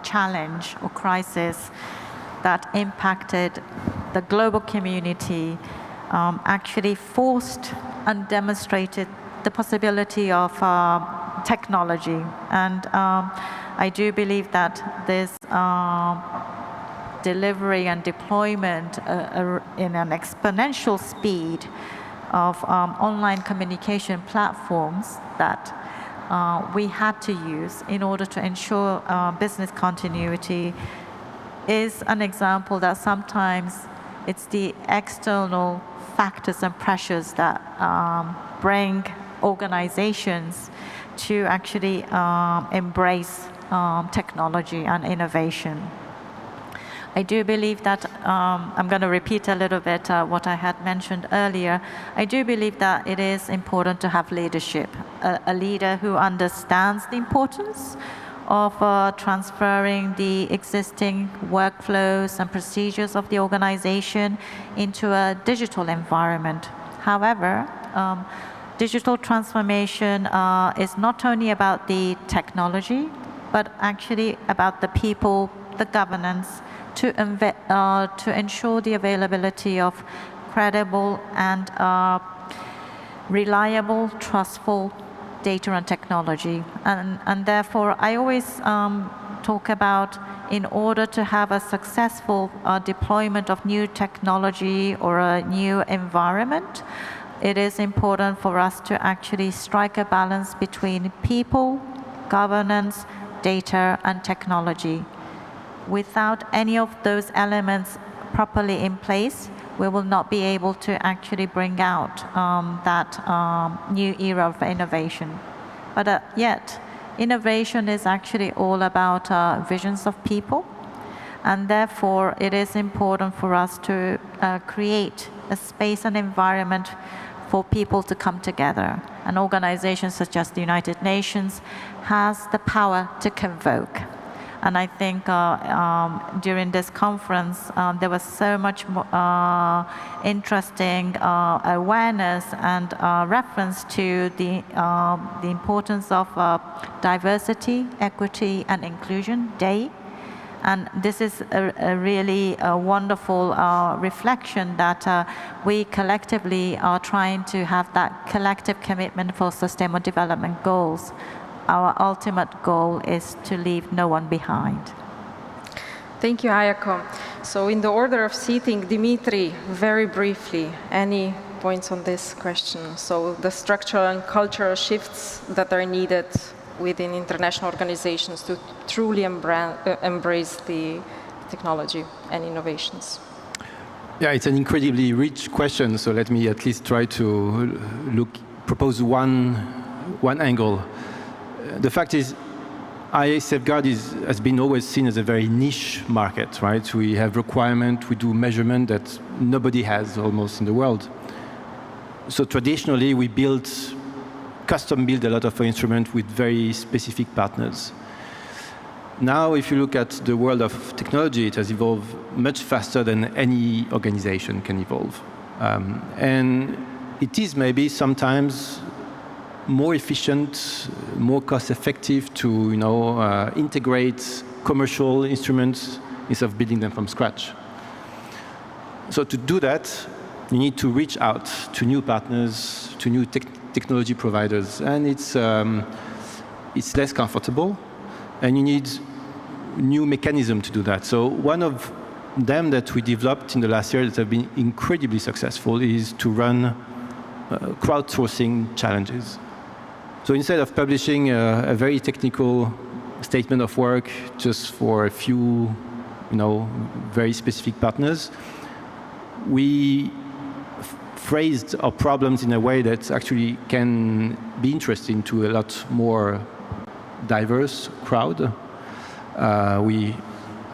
challenge or crisis that impacted the global community actually forced and demonstrated the possibility of technology. And I do believe that this delivery and deployment in an exponential speed of online communication platforms that we had to use in order to ensure business continuity is an example that sometimes it's the external factors and pressures that bring organizations to actually embrace technology and innovation. I do believe that, I'm going to repeat a little bit what I had mentioned earlier. I do believe that it is important to have leadership, a leader who understands the importance of transferring the existing workflows and procedures of the organization into a digital environment. However, digital transformation is not only about the technology, but actually about the people, the governance, to ensure the availability of credible and reliable, trustful data and technology. And therefore, I always talk about, in order to have a successful deployment of new technology or a new environment, it is important for us to actually strike a balance between people, governance, data, and technology. Without any of those elements properly in place, we will not be able to actually bring out that new era of innovation. But yet, innovation is actually all about visions of people, and therefore it is important for us to create a space and environment for people to come together. An organization such as the United Nations has the power to convoke. And I think during this conference, there was so much interesting awareness and reference to the importance of Diversity, Equity, and Inclusion Day. And this is a really wonderful reflection that we collectively are trying to have that collective commitment for Sustainable Development Goals. Our ultimate goal is to leave no one behind. Thank you, Ayako. So in the order of seating, Dimitri, very briefly, any points on this question? So the structural and cultural shifts that are needed within international organizations to truly embrace the technology and innovations. Yeah, it's an incredibly rich question, so let me at least try to propose one angle. The fact is, IA safeguard has been always seen as a very niche market, right? We have requirement, we do measurement that nobody has almost in the world. So traditionally, we custom build a lot of our instruments with very specific partners. Now, if you look at the world of technology, it has evolved much faster than any organization can evolve. And it is maybe sometimes more efficient, more cost-effective to integrate commercial instruments instead of building them from scratch. So to do that, you need to reach out to new partners, to new technology providers, and it's less comfortable, and you need new mechanism to do that. So one of them that we developed in the last year that have been incredibly successful is to run crowdsourcing challenges. So instead of publishing a very technical statement of work just for a few, very specific partners, we phrased our problems in a way that actually can be interesting to a lot more diverse crowd. We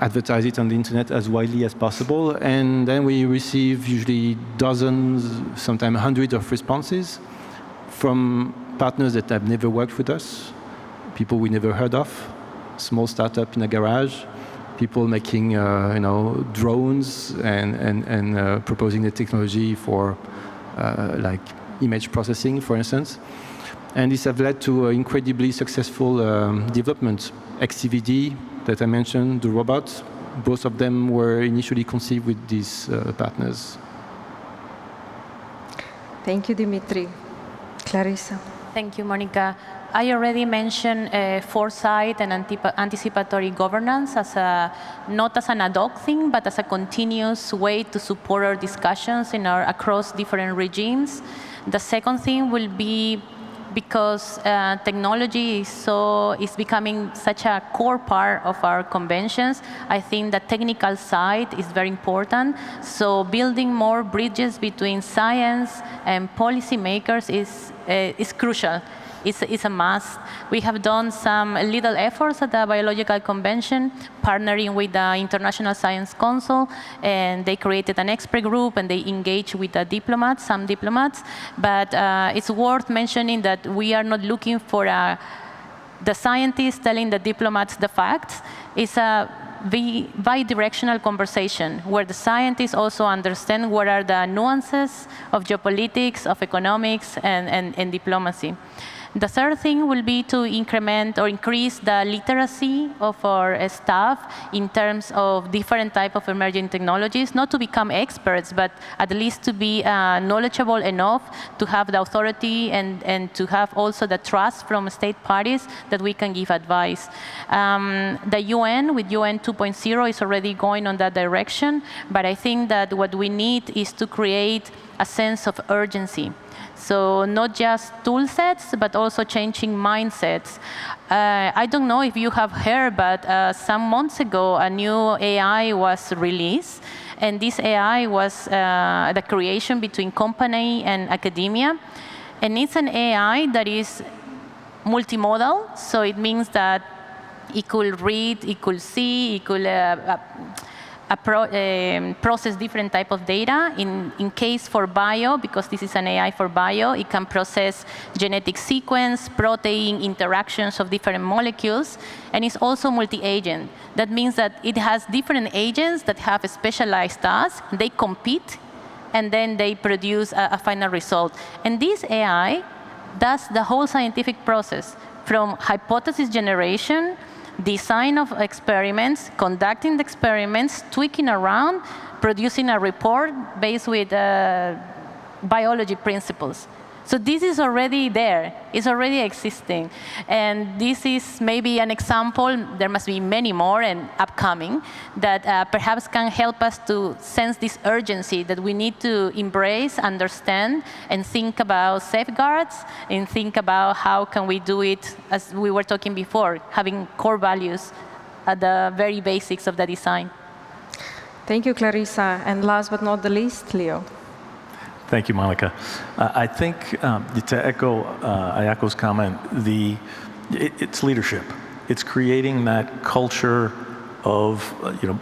advertise it on the internet as widely as possible, and then we receive usually dozens, sometimes hundreds of responses from partners that have never worked with us, people we never heard of, small startup in a garage, people making drones and proposing the technology for like image processing, for instance. And this has led to incredibly successful development. XCVD that I mentioned, the robots, both of them were initially conceived with these partners. Thank you, Dimitri. Clarissa. Thank you, Monica. I already mentioned foresight and anticipatory governance as not as an ad hoc thing, but as a continuous way to support our discussions across different regimes. The second thing will be because technology is becoming such a core part of our conventions. I think the technical side is very important. So building more bridges between science and policymakers is crucial. it's a must. We have done some little efforts at the Biological Convention, partnering with the International Science Council, and they created an expert group, and they engage with the diplomats, some diplomats. But it's worth mentioning that we are not looking for the scientists telling the diplomats the facts. It's a bi-directional conversation where the scientists also understand what are the nuances of geopolitics, of economics, and diplomacy. The third thing will be to increment or increase the literacy of our staff in terms of different types of emerging technologies, not to become experts, but at least to be knowledgeable enough to have the authority and to have also the trust from state parties that we can give advice. The UN, with UN 2.0, is already going on that direction, but I think that what we need is to create a sense of urgency. So not just tool sets, but also changing mindsets. I don't know if you have heard, but some months ago, a new AI was released. And this AI was the creation between company and academia. And it's an AI that is multimodal. So it means that it could read, it could see, it could process different type of data. In case for bio, because this is an AI for bio, it can process genetic sequence, protein interactions of different molecules, and it's also multi-agent. That means that it has different agents that have a specialized tasks. They compete, and then they produce a final result. And this AI does the whole scientific process, from hypothesis generation, design of experiments, conducting the experiments, tweaking around, producing a report based with biology principles. So this is already there. It's already existing. And this is maybe an example, there must be many more and upcoming, that perhaps can help us to sense this urgency that we need to embrace, understand, and think about safeguards, and think about how can we do it, as we were talking before, having core values at the very basics of the design. Thank you, Clarissa. And last but not the least, Leo. Thank you, Monica. I think to echo Ayako's comment, it's leadership. It's creating that culture of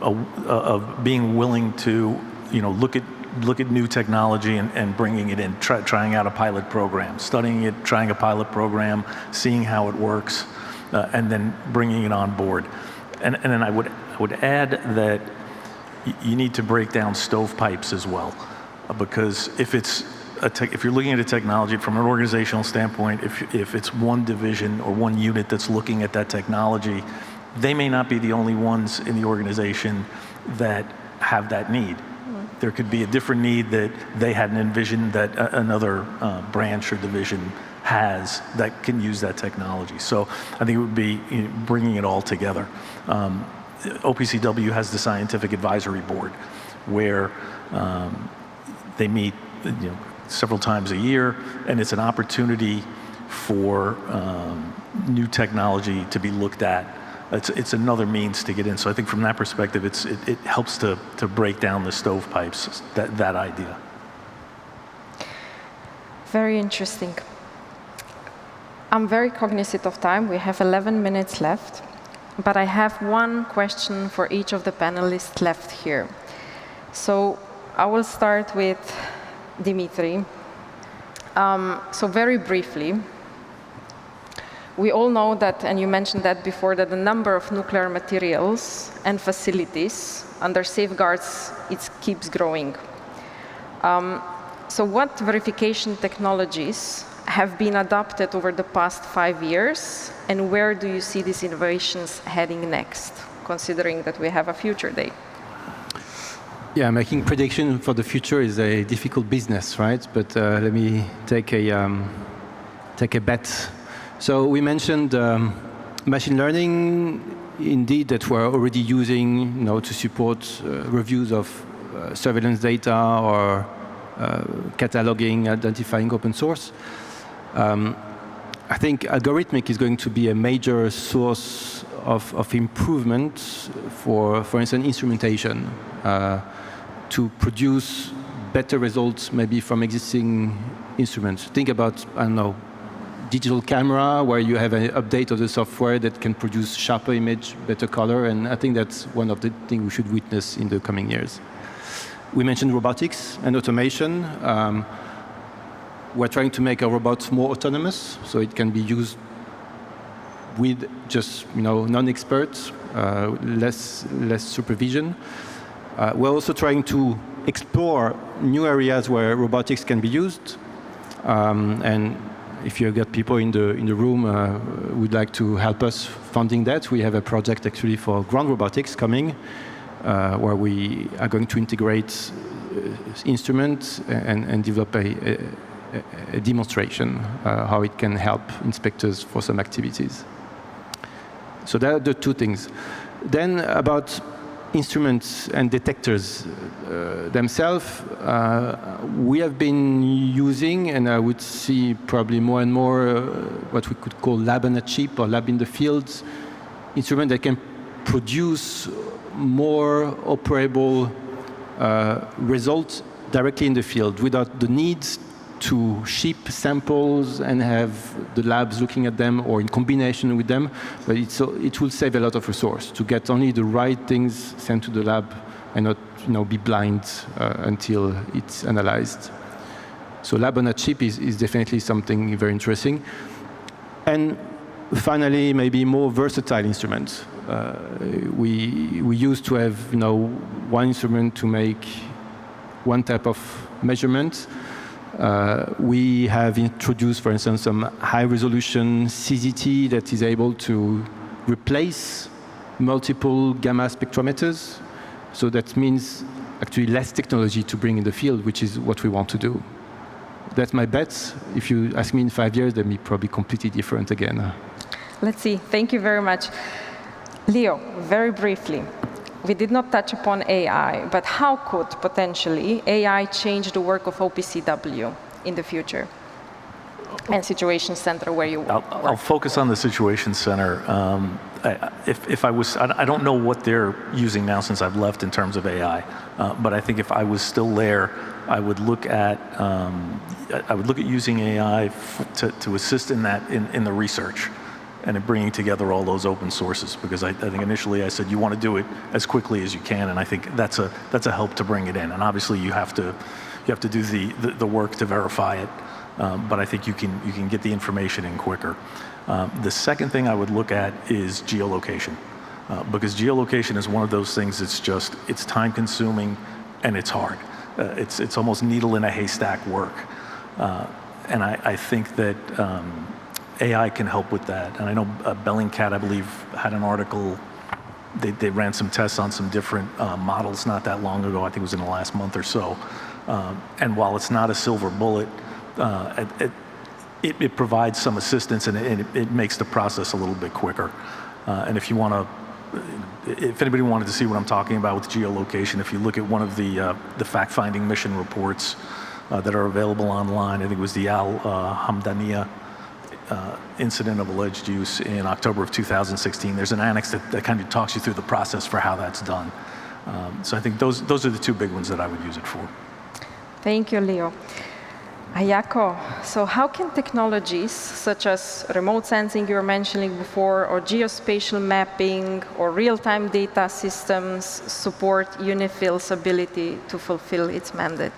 of being willing to look at new technology and bringing it in, trying out a pilot program, studying it, trying a pilot program, seeing how it works, and then bringing it on board. And then I would add that you need to break down stovepipes as well. Because if you're looking at a technology from an organizational standpoint, if it's one division or one unit that's looking at that technology, they may not be the only ones in the organization that have that need. There could be a different need that they hadn't envisioned that another branch or division has that can use that technology. So I think it would be bringing it all together. OPCW has the Scientific Advisory Board, where they meet several times a year, and it's an opportunity for new technology to be looked at. It's another means to get in. So I think from that perspective, it helps to break down the stovepipes, that idea. Very interesting. I'm very cognizant of time. We have 11 minutes left, but I have one question for each of the panelists left here. So I will start with Dimitri. So very briefly, we all know that, and you mentioned that before, that the number of nuclear materials and facilities under safeguards, it keeps growing. So what verification technologies have been adopted over the past 5 years, and where do you see these innovations heading next, considering that we have a future date? Yeah, making prediction for the future is a difficult business, right? But let me take a bet. So we mentioned machine learning, indeed, that we're already using to support reviews of surveillance data or cataloging, identifying open source. I think algorithmic is going to be a major source of improvement for instance, instrumentation. To produce better results maybe from existing instruments. Think about, I don't know, digital camera where you have an update of the software that can produce sharper image, better color, and I think that's one of the things we should witness in the coming years. We mentioned robotics and automation. We're trying to make our robots more autonomous, so it can be used with just non-experts, less supervision. We're also trying to explore new areas where robotics can be used, and if you got people in the room would like to help us funding that, we have a project actually for ground robotics coming, where we are going to integrate instruments and develop a demonstration how it can help inspectors for some activities. So that are the two things. Then about instruments and detectors themselves, we have been using, and I would see probably more and more what we could call lab on a chip or lab in the field, instruments that can produce more operable results directly in the field without the need to ship samples and have the labs looking at them or in combination with them, but it will save a lot of resource to get only the right things sent to the lab and not be blind until it's analyzed. So lab on a chip is definitely something very interesting. And finally, maybe more versatile instruments. We used to have one instrument to make one type of measurement. We have introduced, for instance, some high-resolution CZT that is able to replace multiple gamma spectrometers. So that means actually less technology to bring in the field, which is what we want to do. That's my bet. If you ask me in 5 years, they'll be probably completely different again. Let's see. Thank you very much. Leo, very briefly. We did not touch upon AI, but how could potentially AI change the work of OPCW in the future? And Situation Center where you work. I'll focus on the Situation Center. I don't know what they're using now since I've left in terms of AI, but I think if I was still there, I would look at using AI to assist in that in the research and in bringing together all those open sources, because I think initially I said you want to do it as quickly as you can, and I think that's a help to bring it in. And obviously you have to do the work to verify it, but I think you can get the information in quicker. The second thing I would look at is geolocation, because geolocation is one of those things it's time consuming and it's hard. It's almost needle in a haystack work, and I think that AI can help with that. And I know Bellingcat, I believe, had an article. They ran some tests on some different models not that long ago. I think it was in the last month or so. And while it's not a silver bullet, it provides some assistance, and it makes the process a little bit quicker. And if anybody wanted to see what I'm talking about with geolocation, if you look at one of the fact-finding mission reports that are available online, I think it was the Al Hamdaniya incident of alleged use in October of 2016. There's an annex that kind of talks you through the process for how that's done. So I think those are the two big ones that I would use it for. Thank you, Leo. Ayako, so how can technologies such as remote sensing you were mentioning before, or geospatial mapping, or real-time data systems support UNIFIL's ability to fulfill its mandate?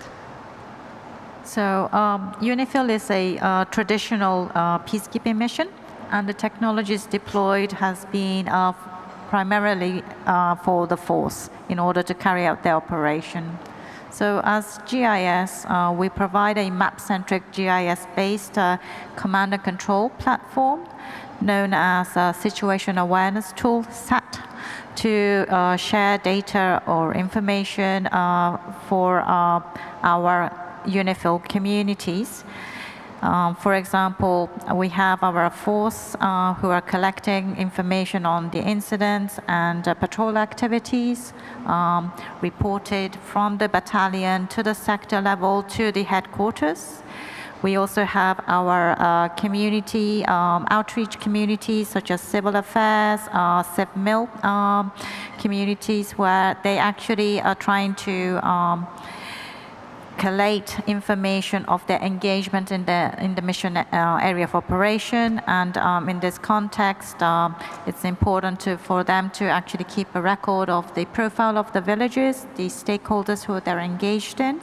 So UNIFIL is a traditional peacekeeping mission, and the technologies deployed has been primarily for the force in order to carry out their operation. So as GIS, we provide a map-centric GIS-based command and control platform known as a Situation Awareness Tool, SAT, to share data or information for our UNIFIL communities. For example, we have our force who are collecting information on the incidents and patrol activities reported from the battalion to the sector level to the headquarters. We also have our community outreach communities such as civil affairs, CivMil communities, where they actually are trying to collate information of their engagement in the mission area of operation. And in this context, it's important for them to actually keep a record of the profile of the villages, the stakeholders who they're engaged in.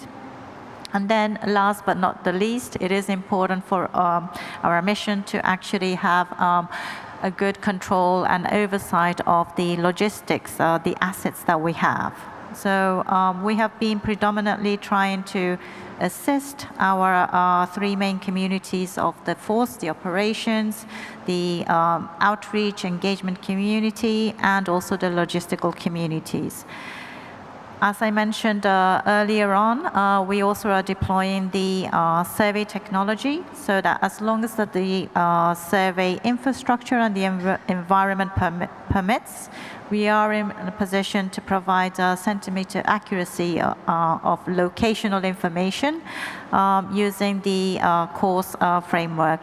And then last but not the least, it is important for our mission to actually have a good control and oversight of the logistics, the assets that we have. So we have been predominantly trying to assist our three main communities of the force, the operations, the outreach engagement community, and also the logistical communities. As I mentioned earlier on, we also are deploying the survey technology so that as long as the survey infrastructure and the environment permits, we are in a position to provide centimeter accuracy of locational information using the course framework,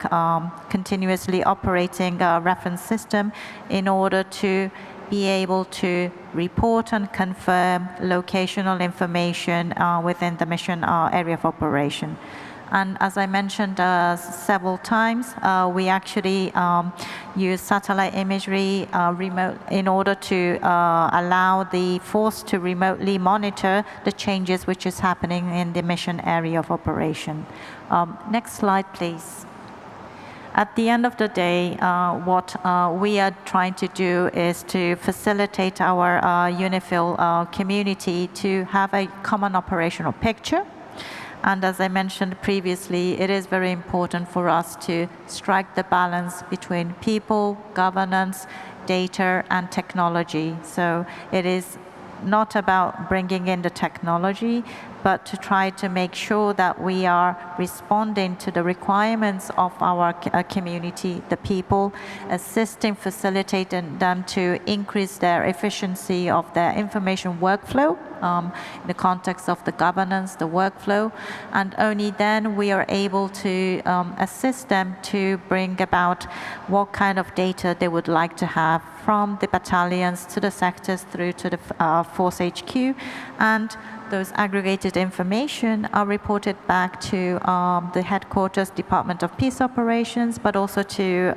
continuously operating a reference system in order to be able to report and confirm locational information within the mission area of operation. And as I mentioned several times, we actually use satellite imagery remote in order to allow the force to remotely monitor the changes which is happening in the mission area of operation. Next slide, please. At the end of the day, what we are trying to do is to facilitate our UNIFIL community to have a common operational picture. And as I mentioned previously, it is very important for us to strike the balance between people, governance, data, and technology. So it is not about bringing in the technology, but to try to make sure that we are responding to the requirements of our community, the people, assisting, facilitating them to increase their efficiency of their information workflow in the context of the governance, the workflow, and only then we are able to assist them to bring about what kind of data they would like to have from the battalions to the sectors through to the Force HQ, and those aggregated information are reported back to the headquarters Department of Peace Operations, but also to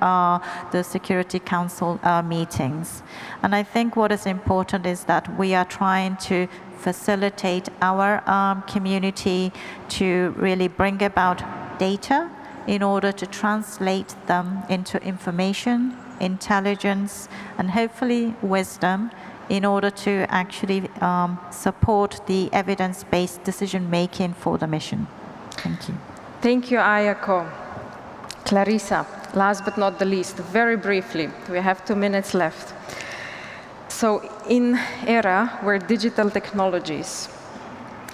the Security Council meetings. And I think what is important is that we are trying to facilitate our community to really bring about data in order to translate them into information, intelligence, and hopefully wisdom in order to actually support the evidence-based decision-making for the mission. Thank you. Thank you, Ayako. Clarissa, last but not the least, very briefly, we have 2 minutes left. So in era where digital technologies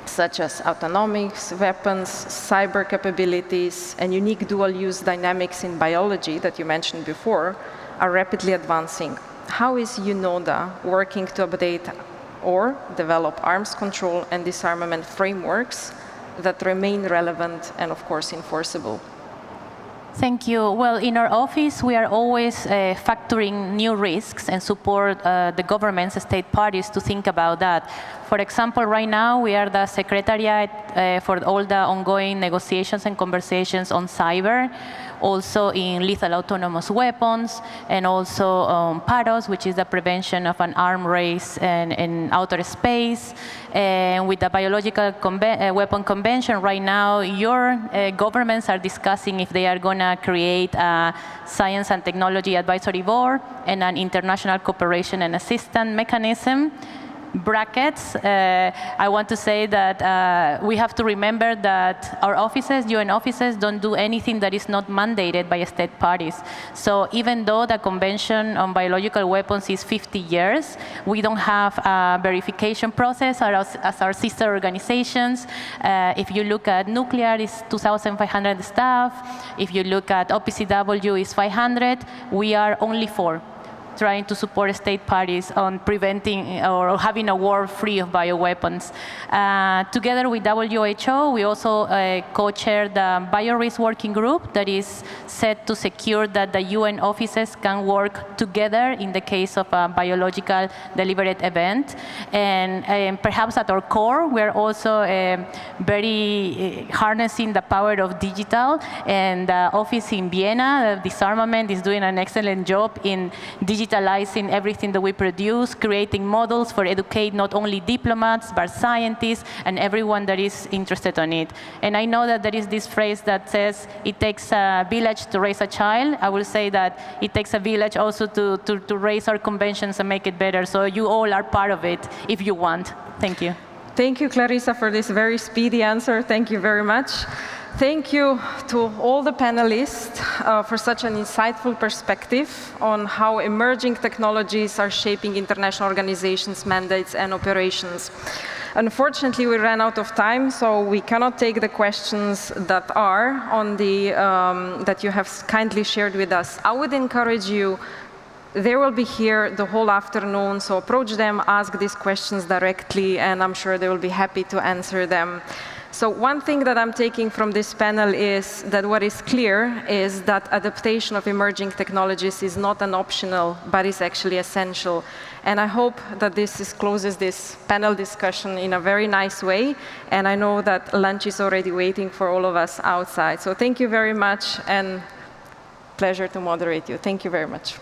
such as autonomics, weapons, cyber capabilities, and unique dual-use dynamics in biology that you mentioned before are rapidly advancing, how is UNODA working to update or develop arms control and disarmament frameworks that remain relevant and, of course, enforceable? Thank you. Well, in our office, we are always factoring new risks and support the governments, state parties to think about that. For example, right now, we are the secretariat for all the ongoing negotiations and conversations on cyber, also in lethal autonomous weapons, and also PA11, which is the prevention of an arms race in outer space. And with the biological weapon convention right now, your governments are discussing if they are going to create a science and technology advisory board and an international cooperation and assistance mechanism. Brackets, I want to say that we have to remember that our offices, UN offices, don't do anything that is not mandated by state parties. So even though the Convention on Biological Weapons is 50 years, we don't have a verification process as our sister organizations. If you look at nuclear, it's 2,500 staff. If you look at OPCW, it's 500. We are only 4. trying to support state parties on preventing or having a world free of bioweapons. Together with WHO, we also co-chair the BioRisk Working Group that is set to secure that the UN offices can work together in the case of a biological deliberate event. And perhaps at our core, we're also very harnessing the power of digital. And the office in Vienna, Disarmament, is doing an excellent job in digitalizing everything that we produce, creating models for educate not only diplomats, but scientists, and everyone that is interested in it. And I know that there is this phrase that says, it takes a village to raise a child. I will say that it takes a village also to raise our conventions and make it better. So you all are part of it, if you want. Thank you. Thank you, Clarissa, for this very speedy answer. Thank you very much. Thank you to all the panelists for such an insightful perspective on how emerging technologies are shaping international organizations' mandates and operations. Unfortunately, we ran out of time, so we cannot take the questions that are on the that you have kindly shared with us. I would encourage you. They will be here the whole afternoon, so approach them, ask these questions directly, and I'm sure they will be happy to answer them. So one thing that I'm taking from this panel is that what is clear is that adaptation of emerging technologies is not an optional, but is actually essential. And I hope that this closes this panel discussion in a very nice way, and I know that lunch is already waiting for all of us outside. So thank you very much, and pleasure to moderate you. Thank you very much.